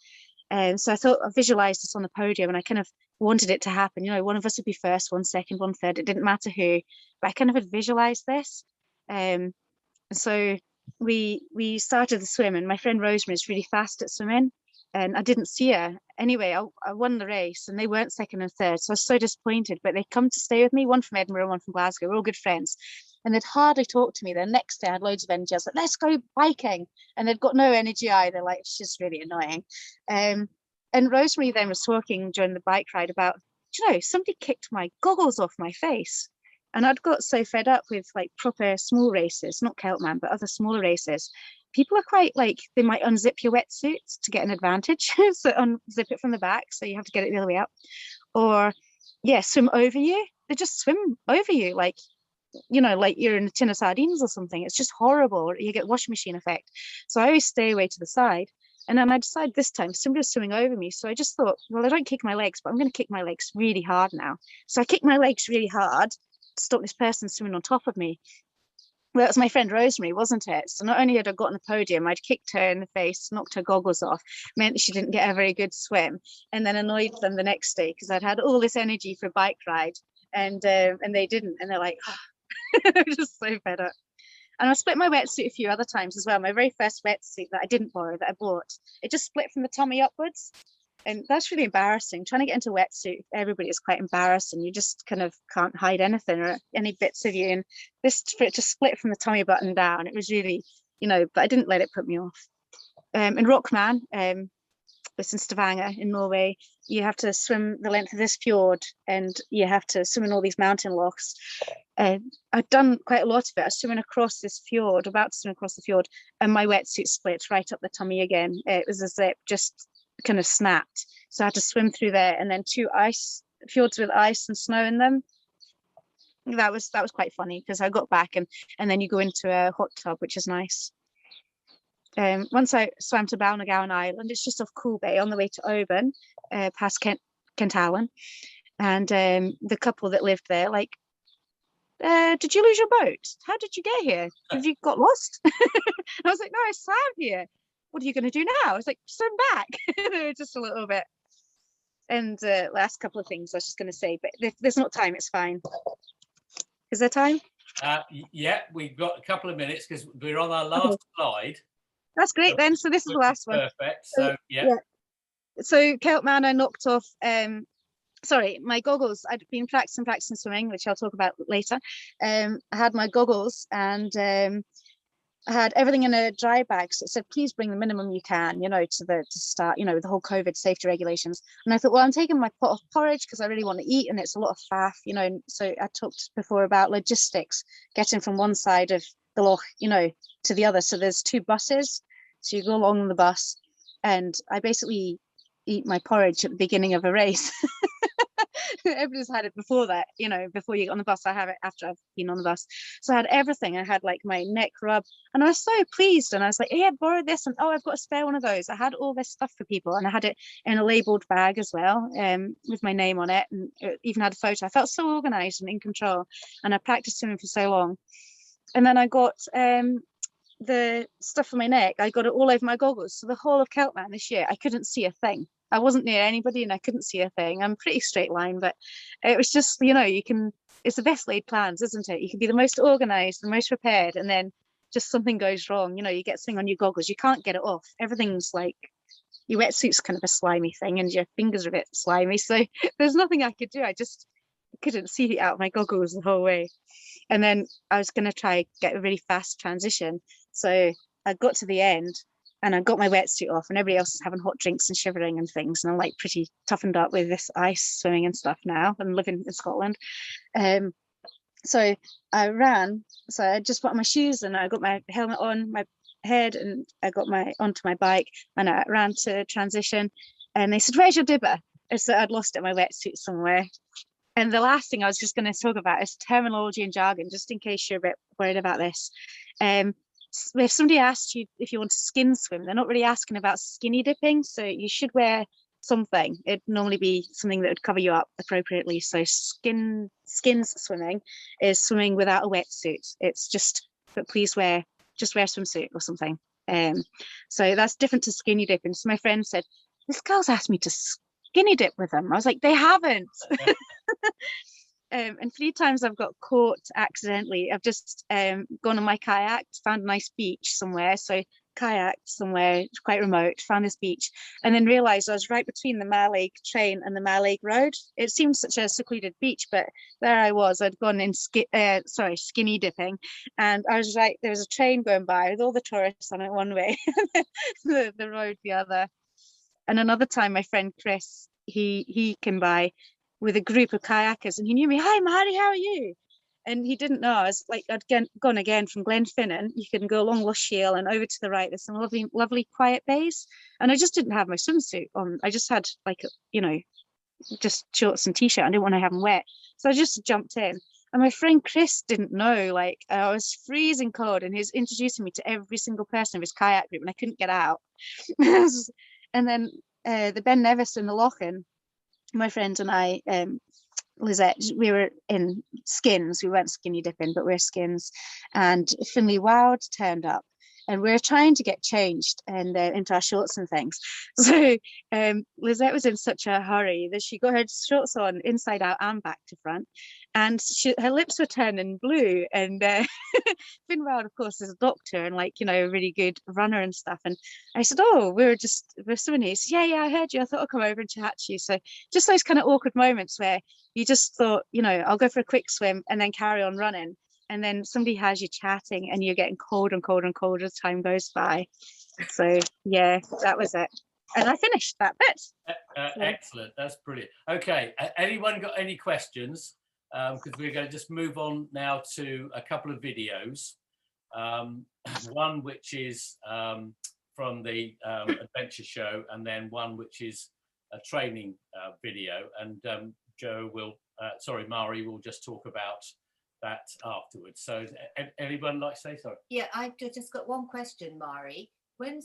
So I thought I visualized this on the podium, and I kind of wanted it to happen. You know, one of us would be first, one second, one third. It didn't matter who, but I kind of had visualized this. So we started the swim, and my friend Rosemary is really fast at swimming, and I didn't see her. Anyway, I won the race, and they weren't second and third, so I was so disappointed. But they come to stay with me, one from Edinburgh, one from Glasgow. We're all good friends, and they'd hardly talked to me. The next day, I had loads of energy. I was like, "Let's go biking," and they've got no energy either. Like, it's just really annoying. And Rosemary then was talking during the bike ride about, you know, somebody kicked my goggles off my face. And I'd got so fed up with like proper small races, not Keltman, but other smaller races. People are quite like, they might unzip your wetsuits to get an advantage. So unzip it from the back, so you have to get it the other way up. Or, yeah, swim over you. They just swim over you, like, you know, like you're in a tin of sardines or something. It's just horrible. You get washing machine effect. So I always stay away to the side. And then I decided this time somebody was swimming over me. So I just thought, well, I don't kick my legs, but I'm going to kick my legs really hard now. So I kicked my legs really hard to stop this person swimming on top of me. Well, it was my friend Rosemary, wasn't it? So not only had I got on the podium, I'd kicked her in the face, knocked her goggles off, meant she didn't get a very good swim, and then annoyed them the next day because I'd had all this energy for a bike ride, and they didn't, and they're like, oh. I'm just so fed up. And I split my wetsuit a few other times as well. My very first wetsuit that I didn't borrow, that I bought, it just split from the tummy upwards. And that's really embarrassing. Trying to get into a wetsuit, everybody is quite embarrassing. You just kind of can't hide anything or any bits of you. And this just split from the tummy button down. It was really, you know, but I didn't let it put me off. In Rockman, it's in Stavanger in Norway, you have to swim the length of this fjord, and you have to swim in all these mountain lochs. I'd done quite a lot of it. I was swimming across this fjord, about to swim across the fjord, and my wetsuit split right up the tummy again. It was as it just kind of snapped. So I had to swim through there, and then two ice fjords with ice and snow in them. That was quite funny because I got back, and then you go into a hot tub, which is nice. Once I swam to Balnagowan Island, it's just off Cool Bay on the way to Oban, past Kenthallen. And the couple that lived there, like, did you lose your boat? How did you get here? Have you got lost? I was like, no, I swam here. What are you going to do now? I was like, swim back. They were just a little bit. And last couple of things I was just going to say, but there's not time, it's fine. Is there time? Yeah, we've got a couple of minutes because we're on our last slide. That's great then. So this is the last one. Perfect. So yeah. So Keltman, I knocked off. Sorry, my goggles. I'd been practicing swimming, which I'll talk about later. I had my goggles, and I had everything in a dry bag. So it said, please bring the minimum you can, you know, to start, you know, with the whole COVID safety regulations. And I thought, well, I'm taking my pot of porridge because I really want to eat, and it's a lot of faff, you know. So I talked before about logistics, getting from one side of the loch, you know, to the other. So there's two buses, so you go along the bus, and I basically eat my porridge at the beginning of a race. Everybody's had it before that, you know, before you get on the bus. I have it after I've been on the bus. So I had everything. I had like my neck rub, and I was so pleased, and I was like, hey, I borrowed this, and oh, I've got a spare one of those. I had all this stuff for people, and I had it in a labeled bag as well, with my name on it, and it even had a photo. I felt so organized and in control, and I practiced swimming for so long. And then I got the stuff for my neck. I got it all over my goggles. So the whole of Keltman this year, I couldn't see a thing. I wasn't near anybody, and I couldn't see a thing. I'm pretty straight line, but it was just, you know, it's the best laid plans, isn't it? You can be the most organized, the most prepared, and then just something goes wrong. You know, you get something on your goggles, you can't get it off. Everything's like, your wetsuit's kind of a slimy thing, and your fingers are a bit slimy. So there's nothing I could do. I just couldn't see it out of my goggles the whole way. And then I was going to try get a really fast transition. So I got to the end, and I got my wetsuit off, and everybody else is having hot drinks and shivering and things. And I'm like pretty toughened up with this ice swimming and stuff now. I'm living in Scotland. So I ran. So I just put on my shoes, and I got my helmet on my head, and I got onto my bike, and I ran to transition. And they said, where's your dibber? So I'd lost it in my wetsuit somewhere. And the last thing I was just going to talk about is terminology and jargon, just in case you're a bit worried about this. If somebody asks you if you want to skin swim, they're not really asking about skinny dipping. So you should wear something. It'd normally be something that would cover you up appropriately. So skins swimming is swimming without a wetsuit. It's just, but please wear a swimsuit or something. So that's different to skinny dipping. So my friend said, this girl's asked me to skinny dip with them. I was like, they haven't. And 3 times I've got caught accidentally. I've just gone on my kayak, found a nice beach somewhere. So kayaked somewhere quite remote, found this beach, and then realized I was right between the Malay train and the Malay road. It seemed such a secluded beach, but there I was. I'd gone in skinny dipping, and I was right. There was a train going by with all the tourists on it one way, the road the other. And another time, my friend Chris, he came by with a group of kayakers, and he knew me. Hi, Marie, how are you? And he didn't know. I was like, gone again from Glenfinnan. You can go along Lushiel and over to the right. There's some lovely, lovely quiet bays. And I just didn't have my swimsuit on. I just had like, just shorts and t-shirt. I didn't want to have them wet. So I just jumped in. And my friend Chris didn't know, like I was freezing cold, and he was introducing me to every single person of his kayak group, and I couldn't get out. And then the Ben Nevis in the Lochan, my friend and I, Lizette, we were in skins. We weren't skinny dipping, but we were skins. And Finley Wowd turned up, and we were trying to get changed and into our shorts and things. So Lizette was in such a hurry that she got her shorts on inside out and back to front, and her lips were turning blue. And Finn Wowd, of course, is a doctor and a really good runner and stuff. And I said, "Oh, we're swimming here." He said, "Yeah, I heard you. I thought I'd come over and chat to you." So just those kind of awkward moments where you just thought, I'll go for a quick swim and then carry on running. And then somebody has you chatting, and you're getting colder and colder and colder as time goes by. So yeah, that was it. And I finished that bit. Excellent. That's brilliant. Okay. Anyone got any questions? Because we're going to just move on now to a couple of videos. One which is from the adventure show, and then one which is a training video. And Marie will just talk about that afterwards. So anyone like to say sorry? Yeah, I've just got one question, Marie. When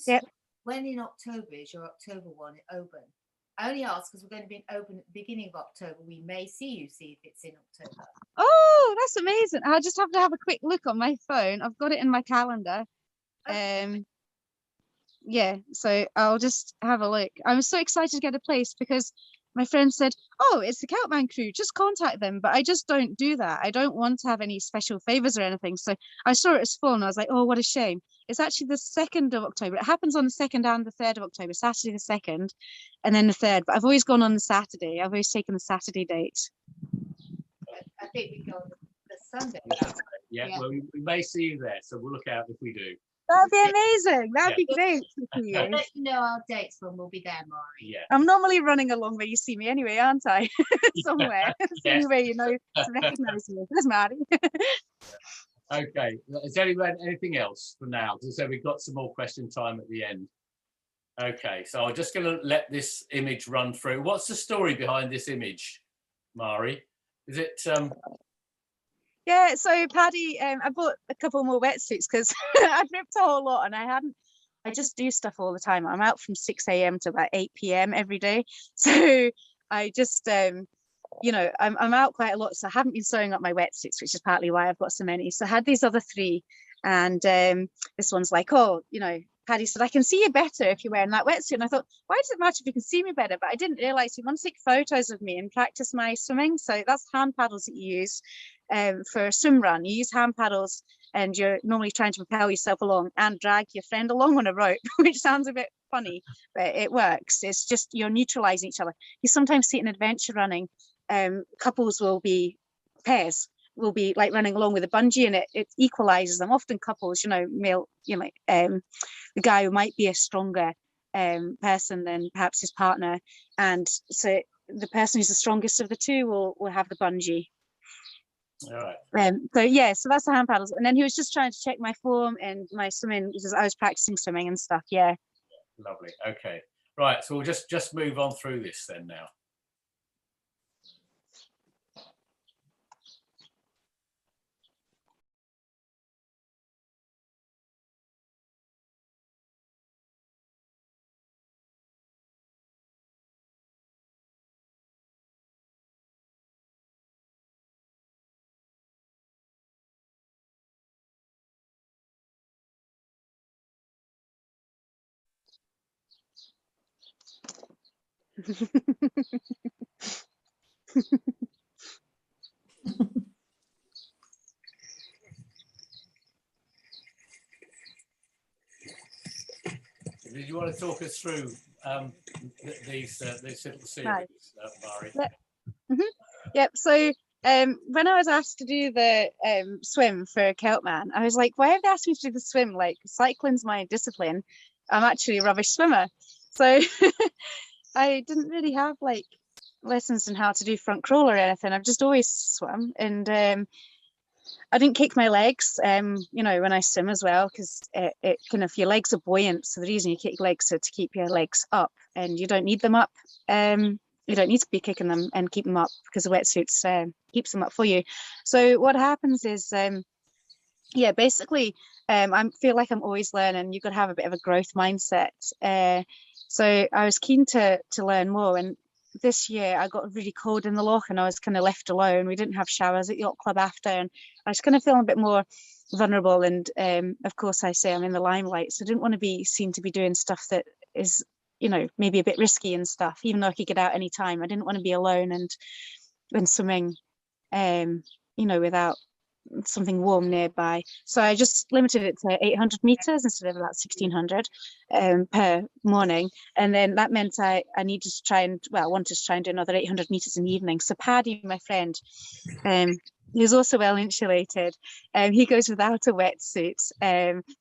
in October is your October one open? I only ask because we're going to be open at the beginning of October. We may see if it's in October. Oh, that's amazing. I just have to have a quick look on my phone. I've got it in my calendar. Okay. Yeah, so I'll just have a look. I'm so excited to get a place because my friend said, "Oh, it's the Countman crew, just contact them." But I just don't do that. I don't want to have any special favors or anything. So I saw it as full, and I was like, "Oh, what a shame." It's actually the 2nd of October. It happens on the 2nd and the 3rd of October, Saturday the 2nd, and then the 3rd. But I've always gone on the Saturday. I've always taken the Saturday date. I think we go on the Sunday. Yeah. Well, we may see you there, so we'll look out if we do. That'd be amazing. That'd be great to see I'll you. let you know our dates when we'll be there, Marie. Yeah. I'm normally running along where you see me anyway, aren't I? Somewhere. It's the only way to recognise me. There's Maddie. Okay. Is anyone anything else for now? As I said, we've got some more question time at the end. Okay, so I'm just going to let this image run through. What's the story behind this image, Marie? Is it? Yeah, so Paddy, I bought a couple more wetsuits because I'd ripped a whole lot, and I just do stuff all the time. I'm out from 6 a.m. to about 8 p.m. every day. So I just, I'm out quite a lot. So I haven't been sewing up my wetsuits, which is partly why I've got so many. So I had these other 3, and this one's like, "Oh, Paddy said, I can see you better if you're wearing that wetsuit." And I thought, why does it matter if you can see me better? But I didn't realize he wants to take photos of me and practice my swimming. So that's hand paddles that you use for a swim run. You use hand paddles, and you're normally trying to propel yourself along and drag your friend along on a rope, which sounds a bit funny, but it works. It's just you're neutralizing each other. You sometimes see it in adventure running. Couples will be pairs. Will be like running along with a bungee, and it equalizes them. Often couples, male, the guy who might be a stronger person than perhaps his partner, and so the person who's the strongest of the two will have the bungee. All right. So that's the hand paddles, and then he was just trying to check my form and my swimming because I was practicing swimming and stuff. Yeah. Lovely. Okay. Right. So we'll just move on through this then now. Did you want to talk us through these little series, Marie? Yep. Yep. So when I was asked to do the swim for Keltman, I was like, why have they asked me to do the swim? Like, cycling's my discipline. I'm actually a rubbish swimmer. So I didn't really have like lessons in how to do front crawl or anything. I've just always swum, and I didn't kick my legs, you know, when I swim as well, because it kind of, your legs are buoyant. So the reason you kick your legs is to keep your legs up, and you don't need them up. You don't need to be kicking them and keep them up, because the wetsuits keeps them up for you. So what happens is, yeah, basically, I feel like I'm always learning. You've got to have a bit of a growth mindset. So I was keen to learn more, and this year I got really cold in the loch, and I was kind of left alone. We didn't have showers at yacht club after, and I was kind of feeling a bit more vulnerable. And of course, I say I'm in the limelight, so I didn't want to be seen to be doing stuff that is, you know, maybe a bit risky and stuff, even though I could get out any time. I didn't want to be alone and swimming, you know, without something warm nearby. So I just limited it to 800 meters instead of about 1600 per morning. And then that meant I needed to try and, well, I wanted to try and do another 800 meters in the evening. So Paddy, my friend, who's also well insulated, he goes without a wetsuit.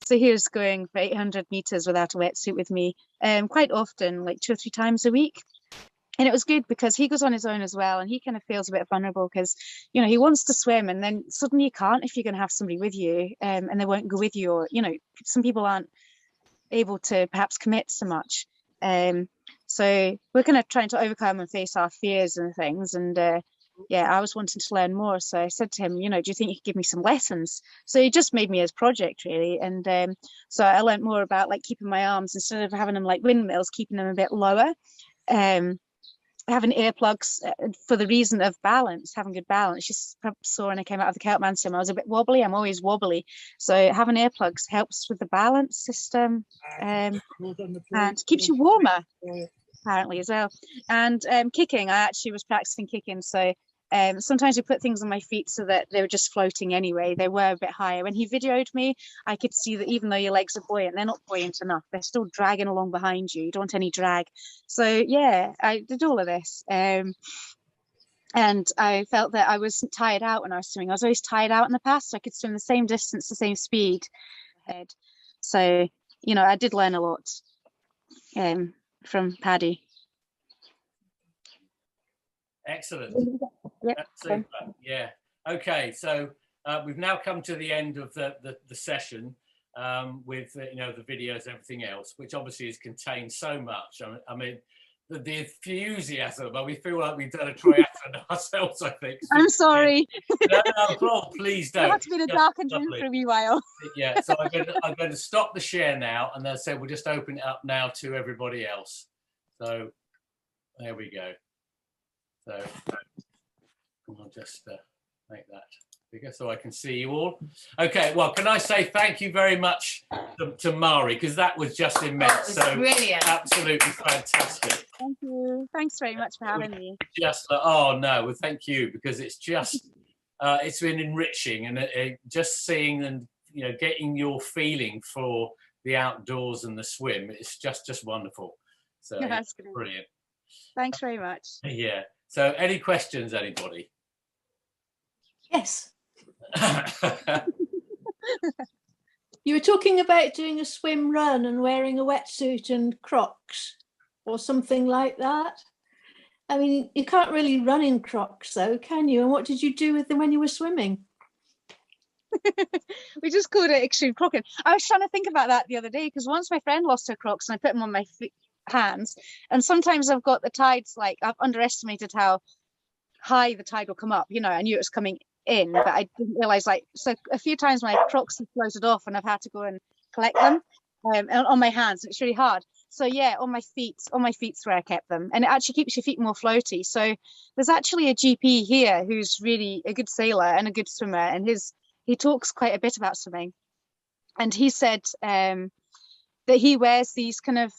So he was going for 800 meters without a wetsuit with me quite often, like 2 or 3 times a week. And it was good because he goes on his own as well, and he kind of feels a bit vulnerable because, you know, he wants to swim, and then suddenly you can't if you're going to have somebody with you, and they won't go with you, or, you know, some people aren't able to perhaps commit so much. So we're kind of trying to overcome and face our fears and things. And yeah, I was wanting to learn more. So I said to him, you know, do you think you could give me some lessons? So he just made me his project, really. And so I learned more about like keeping my arms, instead of having them like windmills, keeping them a bit lower. Having earplugs for the reason of balance, having good balance. You saw when I came out of the Keltman swim, I was a bit wobbly. I'm always wobbly. So having earplugs helps with the balance system, and keeps you warmer, apparently, as well. And kicking, I actually was practicing kicking. So sometimes we put things on my feet so that they were just floating anyway. They were a bit higher. When he videoed me, I could see that even though your legs are buoyant, they're not buoyant enough. They're still dragging along behind you. You don't want any drag. So yeah, I did all of this. And I felt that I wasn't tired out when I was swimming. I was always tired out in the past. So I could swim the same distance, the same speed ahead. So, you know, I did learn a lot from Paddy. Excellent. Yep. Super. Yeah. Okay. So we've now come to the end of the session with you know, the videos, everything else, which obviously has contained so much. I mean, the enthusiasm. But we feel like we've done a triathlon ourselves, I think. I'm sorry. No, please don't. I have to be in a darkened room for a wee while. Yeah. So I'm going to stop the share now, and then say we'll just open it up now to everybody else. So there we go. So I'll just make that bigger so I can see you all. Okay, well, can I say thank you very much to Marie, because that was just immense. So brilliant. Absolutely fantastic. Thank you. Thanks very much for having me. Just oh no, well, thank you, because it's just it's been enriching, and just seeing and, you know, getting your feeling for the outdoors and the swim. It's just wonderful. So That's brilliant. Thanks very much. Yeah. So any questions, anybody? Yes. You were talking about doing a swim run and wearing a wetsuit and Crocs or something like that. I mean, you can't really run in Crocs though, can you? And what did you do with them when you were swimming? We just called it extreme crocking. I was trying to think about that the other day, because once my friend lost her Crocs and I put them on my hands, and sometimes I've got the tides, like I've underestimated how high the tide will come up. You know, I knew it was coming in, but I didn't realize, like, so a few times my Crocs have floated off and I've had to go and collect them on my hands. It's really hard. So yeah, on my feet's where I kept them, and it actually keeps your feet more floaty. So there's actually a GP here who's really a good sailor and a good swimmer, and he talks quite a bit about swimming, and he said that he wears these kind of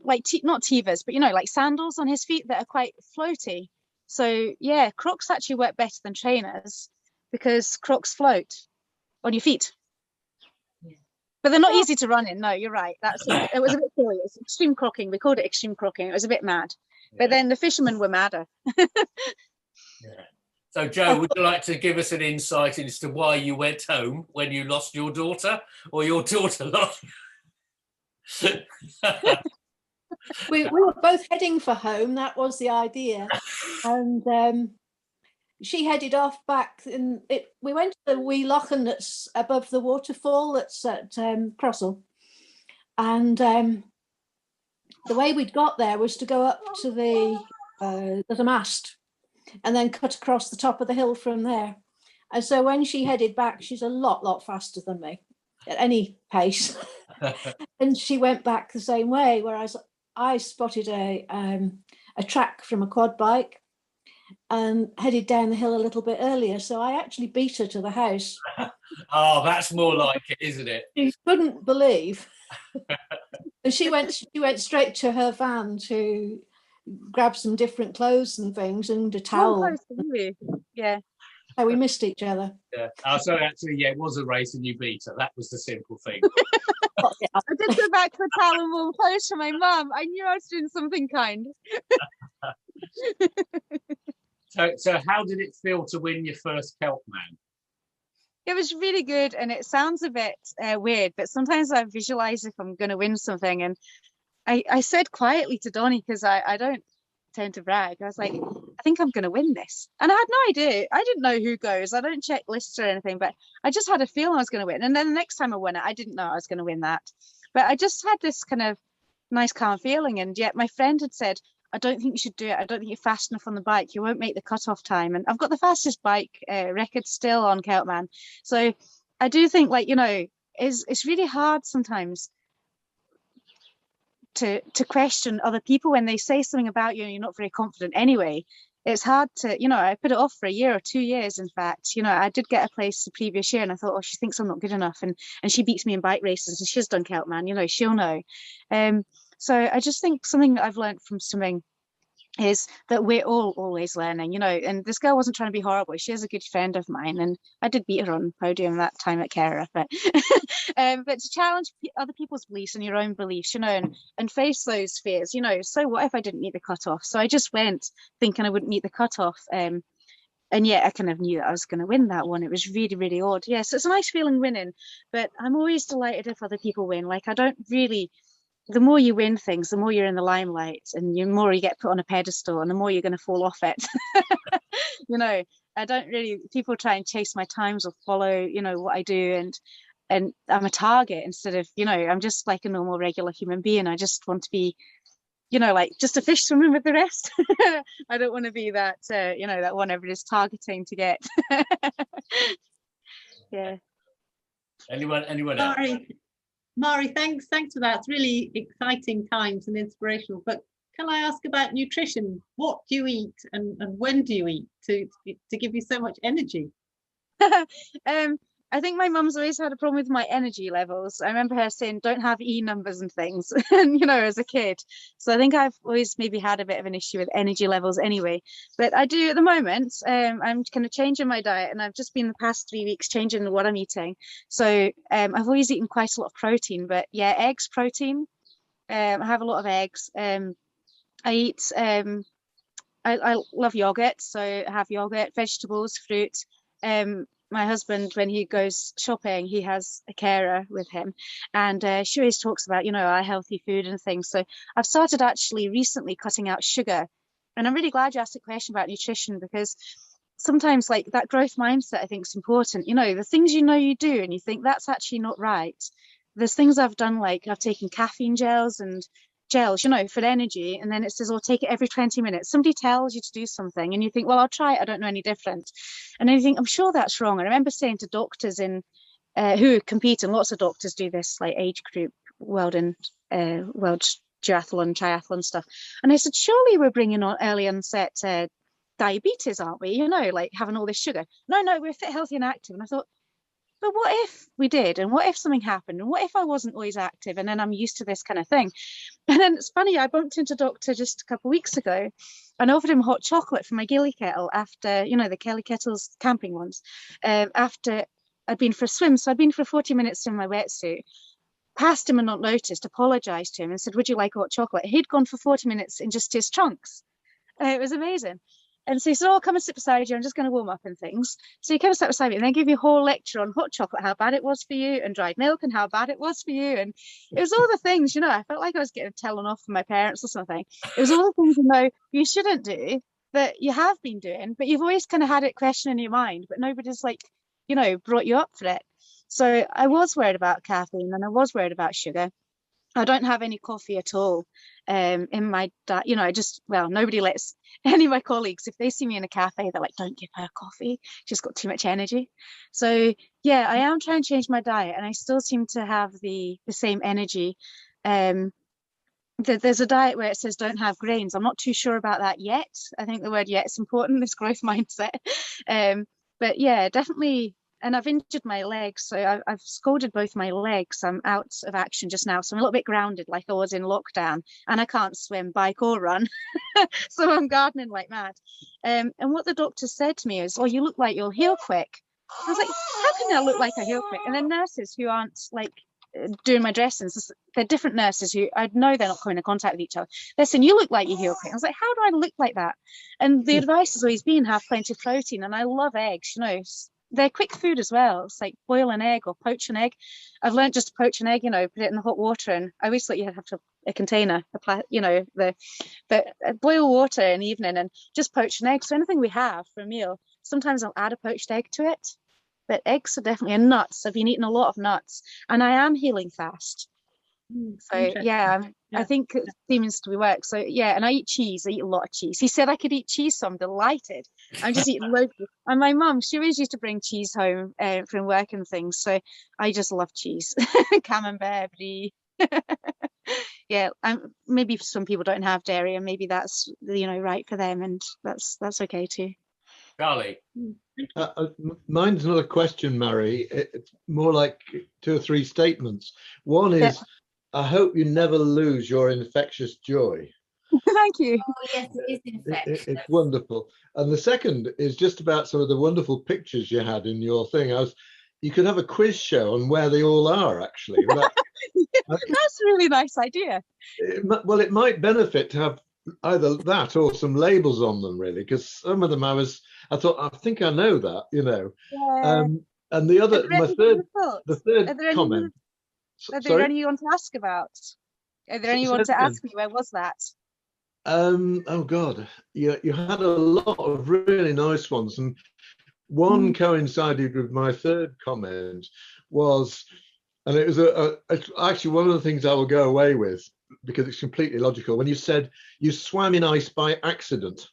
like not Tevas, but you know, like sandals on his feet that are quite floaty. So yeah, Crocs actually work better than trainers because Crocs float on your feet. Yeah. But they're not easy to run in. No, you're right. It was a bit silly. It's extreme crocking. We called it extreme crocking. It was a bit mad. But then the fishermen were madder. Yeah. So, Joe, would you like to give us an insight into why you went home when you lost your daughter, or your daughter lost? We were both heading for home. That was the idea, and she headed off back. And we went to the wee lochen that's above the waterfall that's at Crossall, and the way we'd got there was to go up to there's a mast, and then cut across the top of the hill from there. And so when she headed back, she's a lot faster than me at any pace. And she went back the same way, whereas I spotted a track from a quad bike and headed down the hill a little bit earlier. So I actually beat her to the house. Oh, that's more like it, isn't it? She couldn't believe. And she went straight to her van to grab some different clothes and things and a towel. Yeah. So we missed each other. Yeah. Oh, so actually, yeah, it was a race and you beat her. That was the simple thing. I did go back for a towel and warm clothes for my mum. I knew I was doing something kind. So how did it feel to win your first Kelpman? It was really good, and it sounds a bit weird, but sometimes I visualize if I'm going to win something. And I said quietly to Donnie, because I don't tend to brag, I was like, I think I'm going to win this. And I had no idea. I didn't know who goes. I don't check lists or anything, but I just had a feeling I was going to win. And then the next time I won it, I didn't know I was going to win that. But I just had this kind of nice, calm feeling. And yet my friend had said, I don't think you should do it. I don't think you're fast enough on the bike. You won't make the cutoff time. And I've got the fastest bike record still on Kelpman. So I do think, like, you know, it's really hard sometimes to question other people when they say something about you and you're not very confident anyway. It's hard to, you know, I put it off for a year or 2 years, in fact. You know, I did get a place the previous year and I thought, oh, she thinks I'm not good enough. And she beats me in bike races and she's done Kelpman, you know, she'll know. So I just think something that I've learned from swimming is that we're all always learning, you know. And this girl wasn't trying to be horrible. She is a good friend of mine, and I did beat her on the podium that time at Kerra. But but to challenge other people's beliefs and your own beliefs, you know, and face those fears, you know. So what if I didn't meet the cutoff? So I just went thinking I wouldn't meet the cutoff, and yet I kind of knew that I was going to win that one. It was really, really odd. Yeah, so it's a nice feeling winning, but I'm always delighted if other people win. Like, I don't really. The more you win things, the more you're in the limelight, and the more you get put on a pedestal, and the more you're going to fall off it. You know, I don't really. People try and chase my times or follow, you know, what I do, and I'm a target instead of, you know, I'm just like a normal, regular human being. I just want to be, you know, like just a fish swimming with the rest. I don't want to be that, you know, that one everybody's targeting to get. Yeah. Anyone else? Marie, thanks for that. It's really exciting times and inspirational. But can I ask about nutrition? What do you eat and when do you eat to give you so much energy? I think my mum's always had a problem with my energy levels. I remember her saying, don't have E numbers and things, and, you know, as a kid. So I think I've always maybe had a bit of an issue with energy levels anyway. But I do at the moment, I'm kind of changing my diet, and I've just been the past 3 weeks changing what I'm eating. So I've always eaten quite a lot of protein, but yeah, eggs, protein. I have a lot of eggs. I eat, I love yogurt. So I have yogurt, vegetables, fruit. My husband, when he goes shopping, he has a carer with him, and she always talks about, you know, our healthy food and things. So I've started actually recently cutting out sugar, and I'm really glad you asked a question about nutrition, because sometimes, like, that growth mindset, I think, is important. You know, the things you know you do and you think that's actually not right. There's things I've done, like I've taken caffeine gels, you know, for energy, and then it says, oh, take it every 20 minutes. Somebody tells you to do something and you think, well, I'll try it, I don't know any different. And then you think, I'm sure that's wrong. I remember saying to doctors who compete, and lots of doctors do this, like age group world triathlon stuff, and I said, surely we're bringing on early onset diabetes, aren't we? You know, like having all this sugar. No, we're fit, healthy and active. And I thought, but what if we did? And what if something happened? And what if I wasn't always active? And then I'm used to this kind of thing. And then it's funny, I bumped into a doctor just a couple of weeks ago and offered him hot chocolate for my ghillie kettle after, you know, the Kelly kettles, camping ones, after I'd been for a swim. So I'd been for 40 minutes in my wetsuit, passed him and not noticed, apologized to him and said, would you like hot chocolate? He'd gone for 40 minutes in just his trunks. It was amazing. And so he said, oh, come and sit beside you. I'm just going to warm up and things. So he came and sat beside me and then gave you a whole lecture on hot chocolate, how bad it was for you, and dried milk and how bad it was for you. And it was all the things, you know, I felt like I was getting telling off from my parents or something. It was all the things, you know, you shouldn't do that you have been doing, but you've always kind of had it question in your mind, but nobody's like, you know, brought you up for it. So I was worried about caffeine and I was worried about sugar. I don't have any coffee at all in my diet. You know, nobody lets any of my colleagues, if they see me in a cafe, they're like, don't give her coffee. She's got too much energy. So yeah, I am trying to change my diet and I still seem to have the same energy. There's a diet where it says don't have grains. I'm not too sure about that yet. I think the word yet is important, this growth mindset. But yeah, definitely. And I've injured my legs, so I've scalded both my legs. I'm out of action just now, so I'm a little bit grounded like I was in lockdown, and I can't swim, bike or run. So I'm gardening like mad. And what the doctor said to me is, oh, you look like you'll heal quick. I was like, how can I look like I heal quick? And then nurses who aren't like doing my dressings, they're different nurses who I know they're not coming in contact with each other. They're saying, you look like you heal quick. I was like, how do I look like that? And the advice has always been have plenty of protein, and I love eggs, you know. They're quick food as well. It's like boil an egg or poach an egg. I've learned just to poach an egg, you know, put it in the hot water, and I always thought you had to have a container, you know, but boil water in the evening and just poach an egg. So anything we have for a meal, sometimes I'll add a poached egg to it. But eggs are definitely, and nuts. I've been eating a lot of nuts, and I am healing fast. So yeah, I think it seems to work. So yeah, and I eat cheese. I eat a lot of cheese. He said I could eat cheese, so I'm delighted. I'm just eating loads. And my mum, she always used to bring cheese home from work and things. So I just love cheese, camembert, brie. Yeah, maybe some people don't have dairy, and maybe that's, you know, right for them, and that's okay too. Charlie. Mine's not a question, Marie. It's more like 2 or 3 statements. One is, I hope you never lose your infectious joy. Thank you. Oh, yes, it is infectious. It's wonderful. And the second is just about some of the wonderful pictures you had in your thing. You could have a quiz show on where they all are, actually. That's a really nice idea. Well, it might benefit to have either that or some labels on them, really, because some of them I thought, I think I know that, you know. Yeah. And the other, the third comment. Are there any you want to ask about? Are there any you want to ask me? Where was that? Oh God, you had a lot of really nice ones, and one coincided with my third comment was, and it was actually one of the things I will go away with because it's completely logical. When you said you swam in ice by accident,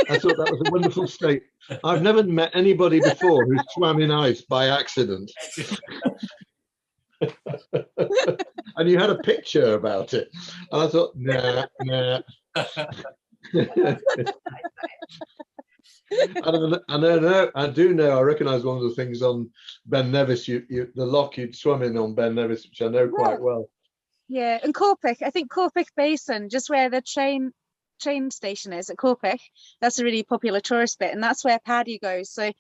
I thought that was a wonderful statement. I've never met anybody before who swam in ice by accident. And you had a picture about it, and I thought, nah. I do know. I recognise one of the things on Ben Nevis. The lock you'd swum in on Ben Nevis, which I know quite well. Yeah, and Corpic. I think Corpic Basin, just where the train station is at Corpic, that's a really popular tourist bit, and that's where Paddy goes. So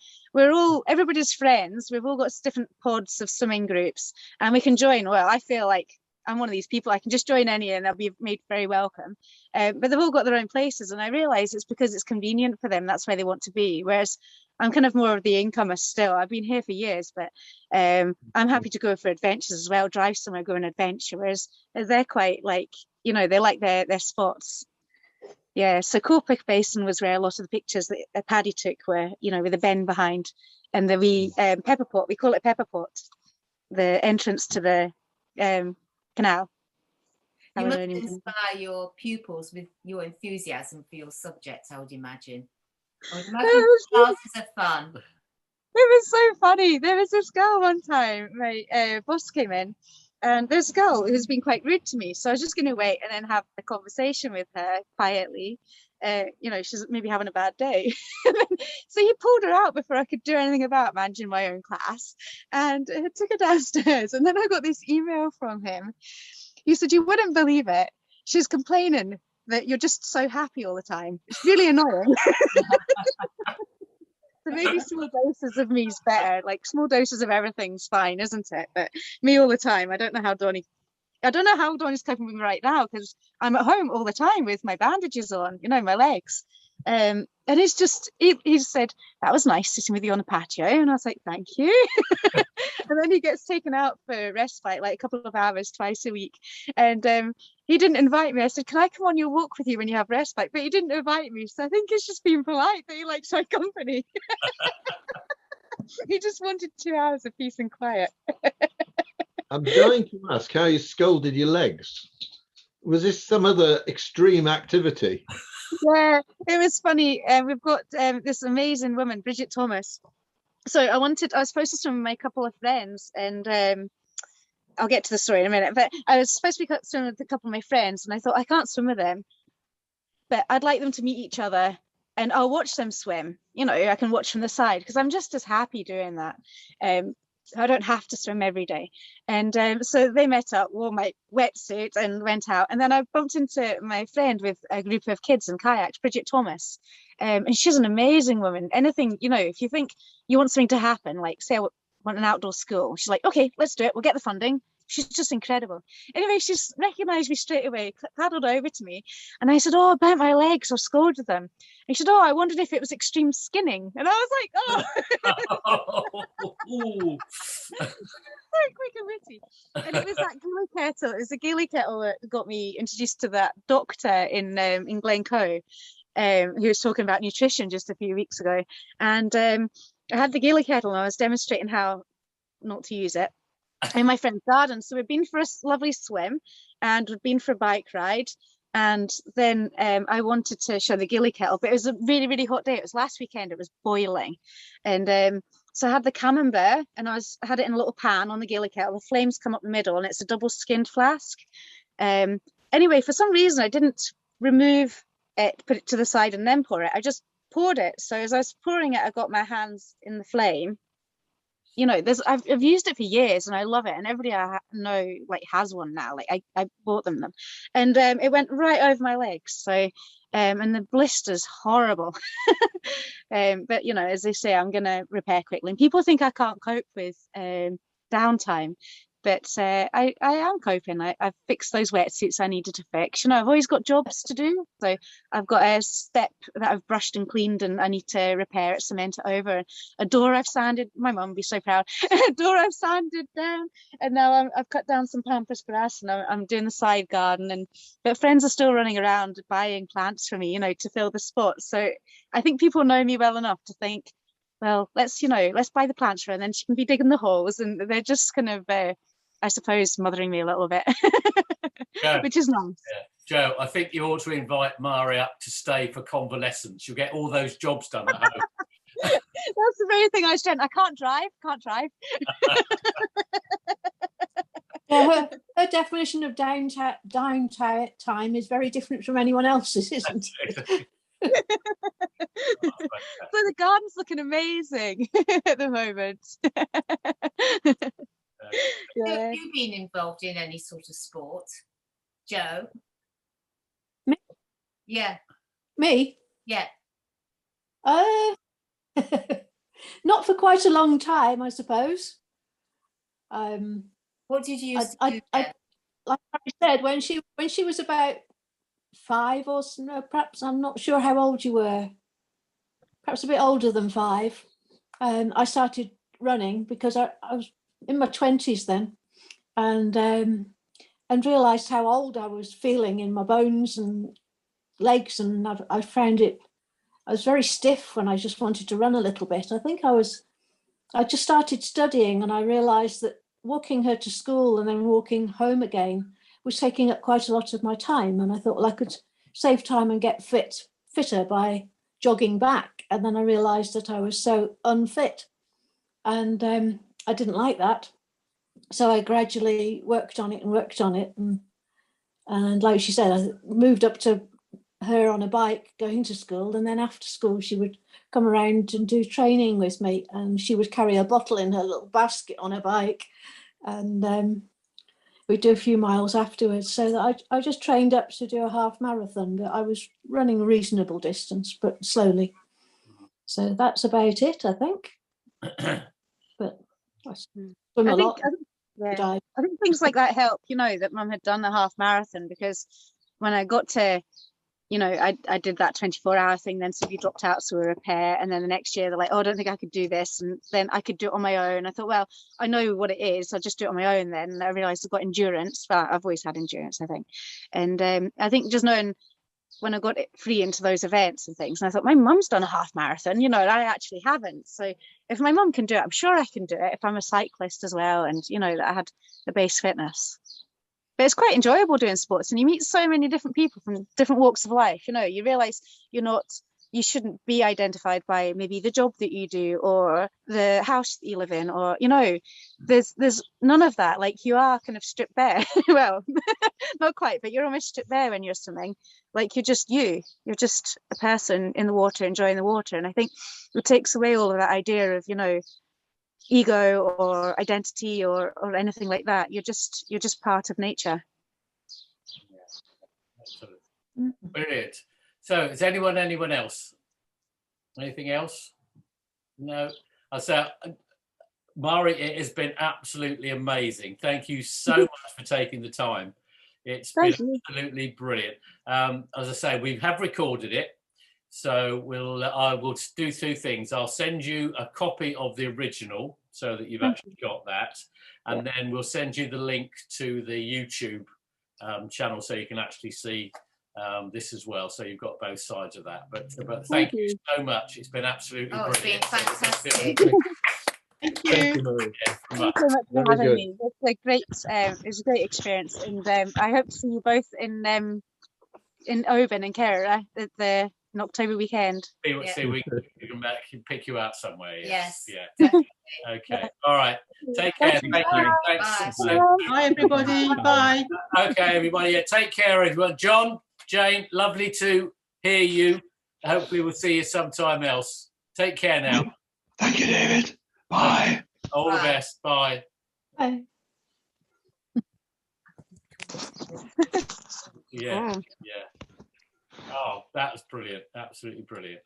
everybody's friends. We've all got different pods of swimming groups, and we can join. Well, I feel like I'm one of these people, I can just join any and they'll be made very welcome. But they've all got their own places, and I realise it's because it's convenient for them. That's where they want to be. Whereas I'm kind of more of the incomer still. I've been here for years, but I'm happy to go for adventures as well, drive somewhere, go on an adventure. Whereas they're quite like, you know, they like their spots. Yeah, so Corpic Basin was where a lot of the pictures that Paddy took were, you know, with the bend behind, and the wee pepper pot, we call it pepper pot, the entrance to the canal. You must inspire your pupils with your enthusiasm for your subjects, I would imagine. I would imagine classes are fun. It was so funny. There was this girl one time, my boss came in, and there's a girl who's been quite rude to me. So I was just going to wait and then have a conversation with her quietly. you know, she's maybe having a bad day. So he pulled her out before I could do anything about managing my own class, and took her downstairs. And then I got this email from him. He said, "You wouldn't believe it. She's complaining that you're just so happy all the time. It's really annoying." So maybe small doses of me's better. Like small doses of everything's fine, isn't it? But me all the time, I don't know how Donnie's coping with me right now, because I'm at home all the time with my bandages on, you know, my legs. And it's just, he said, "That was nice sitting with you on the patio." And I was like, "Thank you." And then he gets taken out for respite, like a couple of hours twice a week. And he didn't invite me. I said, "Can I come on your walk with you when you have respite?" But he didn't invite me. So I think it's just being polite that he likes my company. He just wanted 2 hours of peace and quiet. I'm dying to ask how you scolded your legs. Was this some other extreme activity? Yeah, it was funny. We've got this amazing woman, Bridget Thomas. So I was supposed to swim with my couple of friends, and I'll get to the story in a minute, but I was supposed to be swimming with a couple of my friends, and I thought, I can't swim with them, but I'd like them to meet each other, and I'll watch them swim. You know, I can watch from the side, because I'm just as happy doing that. I don't have to swim every day. And so they met up, wore my wetsuit, and went out. And then I bumped into my friend with a group of kids in kayaks, Bridget Thomas. And she's an amazing woman. Anything, you know, if you think you want something to happen, like say I want an outdoor school, she's like, "Okay, let's do it. We'll get the funding." She's just incredible. Anyway, she's recognized me straight away, paddled over to me. And I said, "Oh, I burnt my legs, or scolded them." And she said, "Oh, I wondered if it was extreme skinning." And I was like, "Oh." So quick and witty. And it was that Gailey kettle. It was the Gailey kettle that got me introduced to that doctor in Glencoe, who was talking about nutrition just a few weeks ago. And I had the Gailey kettle, and I was demonstrating how not to use it in my friend's garden. So we'd been for a lovely swim, and we'd been for a bike ride. And then I wanted to show the Gailey kettle, but it was a really, really hot day. It was last weekend. It was boiling. And so I had the camembert, and I had it in a little pan on the Gailey kettle. The flames come up the middle, and it's a double skinned flask. Anyway, for some reason, I didn't remove it, put it to the side, and then pour it. I just poured it. So as I was pouring it, I got my hands in the flame. You know, I've used it for years, and I love it, and everybody I know like has one now. Like I bought them, and it went right over my legs. So and the blister's horrible. But you know, as they say, I'm gonna repair quickly. And people think I can't cope with downtime, but I am coping. I've fixed those wetsuits I needed to fix. You know, I've always got jobs to do. So I've got a step that I've brushed and cleaned, and I need to repair it, cement it over. A door I've sanded. My mum would be so proud. A door I've sanded down, and now I've cut down some pampas grass, and I'm doing the side garden. But friends are still running around buying plants for me, you know, to fill the spot. So I think people know me well enough to think, well, let's buy the plants for her, and then she can be digging the holes. And they're just kind of I suppose mothering me a little bit, Joe, which is nice. Yeah. Joe, I think you ought to invite Marie up to stay for convalescence. You'll get all those jobs done at home. That's the very thing I was trying. I can't drive. Yeah, her definition of downtime is very different from anyone else's, isn't it? So the garden's looking amazing at the moment. Yeah. Have you been involved in any sort of sport, Joe? Me? Yeah. Me? Yeah. Not for quite a long time, I suppose. What did you used to do then? Like I said, when she was about 5 or so, perhaps, I'm not sure how old you were, perhaps a bit older than 5. I started running because I was in my 20s then, and realised how old I was feeling in my bones and legs, and I found I was very stiff when I just wanted to run a little bit. I think I just started studying, and I realised that walking her to school and then walking home again was taking up quite a lot of my time. And I thought, well, I could save time and get fitter by jogging back. And then I realised that I was so unfit, and I didn't like that. So I gradually worked on it, and like she said, I moved up to her on a bike going to school, and then after school she would come around and do training with me, and she would carry a bottle in her little basket on her bike, and we'd do a few miles afterwards. So that I just trained up to do a half marathon, but I was running a reasonable distance, but slowly. So that's about it, I think. But I swim a lot. I think things like that help, you know, that Mum had done the half marathon, because when I got to, you know, I did that 24-hour thing, then somebody dropped out, so we were a pair, and then the next year they're like, oh, I don't think I could do this, and then I could do it on my own. I thought, well, I know what it is, I'll just do it on my own then. And I realised I've got endurance. Well, I've always had endurance, I think. And I think just knowing when I got it free into those events and things, and I thought, my mum's done a half marathon, you know, and I actually haven't. So if my mum can do it, I'm sure I can do it if I'm a cyclist as well, and, you know, that I had the base fitness. But it's quite enjoyable doing sports, and you meet so many different people from different walks of life. You know, you realise you shouldn't be identified by maybe the job that you do or the house that you live in, or, you know, there's none of that. Like, you are kind of stripped bare. Well, not quite, but you're almost stripped bare when you're swimming. Like, you're just a person in the water, enjoying the water. And I think it takes away all of that idea of, you know, ego or identity or anything like that. You're just part of nature. Brilliant. So is anyone else? Anything else? No. I say, Marie, it has been absolutely amazing. Thank you so much for taking the time. It's been absolutely brilliant. As I say, we have recorded it, so I will do two things. I'll send you a copy of the original so that you've actually got that, and then we'll send you the link to the YouTube channel so you can actually see this as well. So you've got both sides of that. But thank you so much. It's been absolutely brilliant. It's been fantastic. Thank you. Thank you so much for having me. It was a great experience, and I hope to see you both in Oban and Kerala in October weekend. See, we can pick you out somewhere. Yes. Yeah. Definitely. Okay. All right. Take care. Thank you. Thanks. Bye, everybody. Bye. Okay, everybody. Yeah, take care, everyone. John, Jane, lovely to hear you. Hopefully, we'll see you sometime else. Take care now. Thank you, David. Bye. All the best. Bye. Bye. Yeah. Oh, that was brilliant. Absolutely brilliant.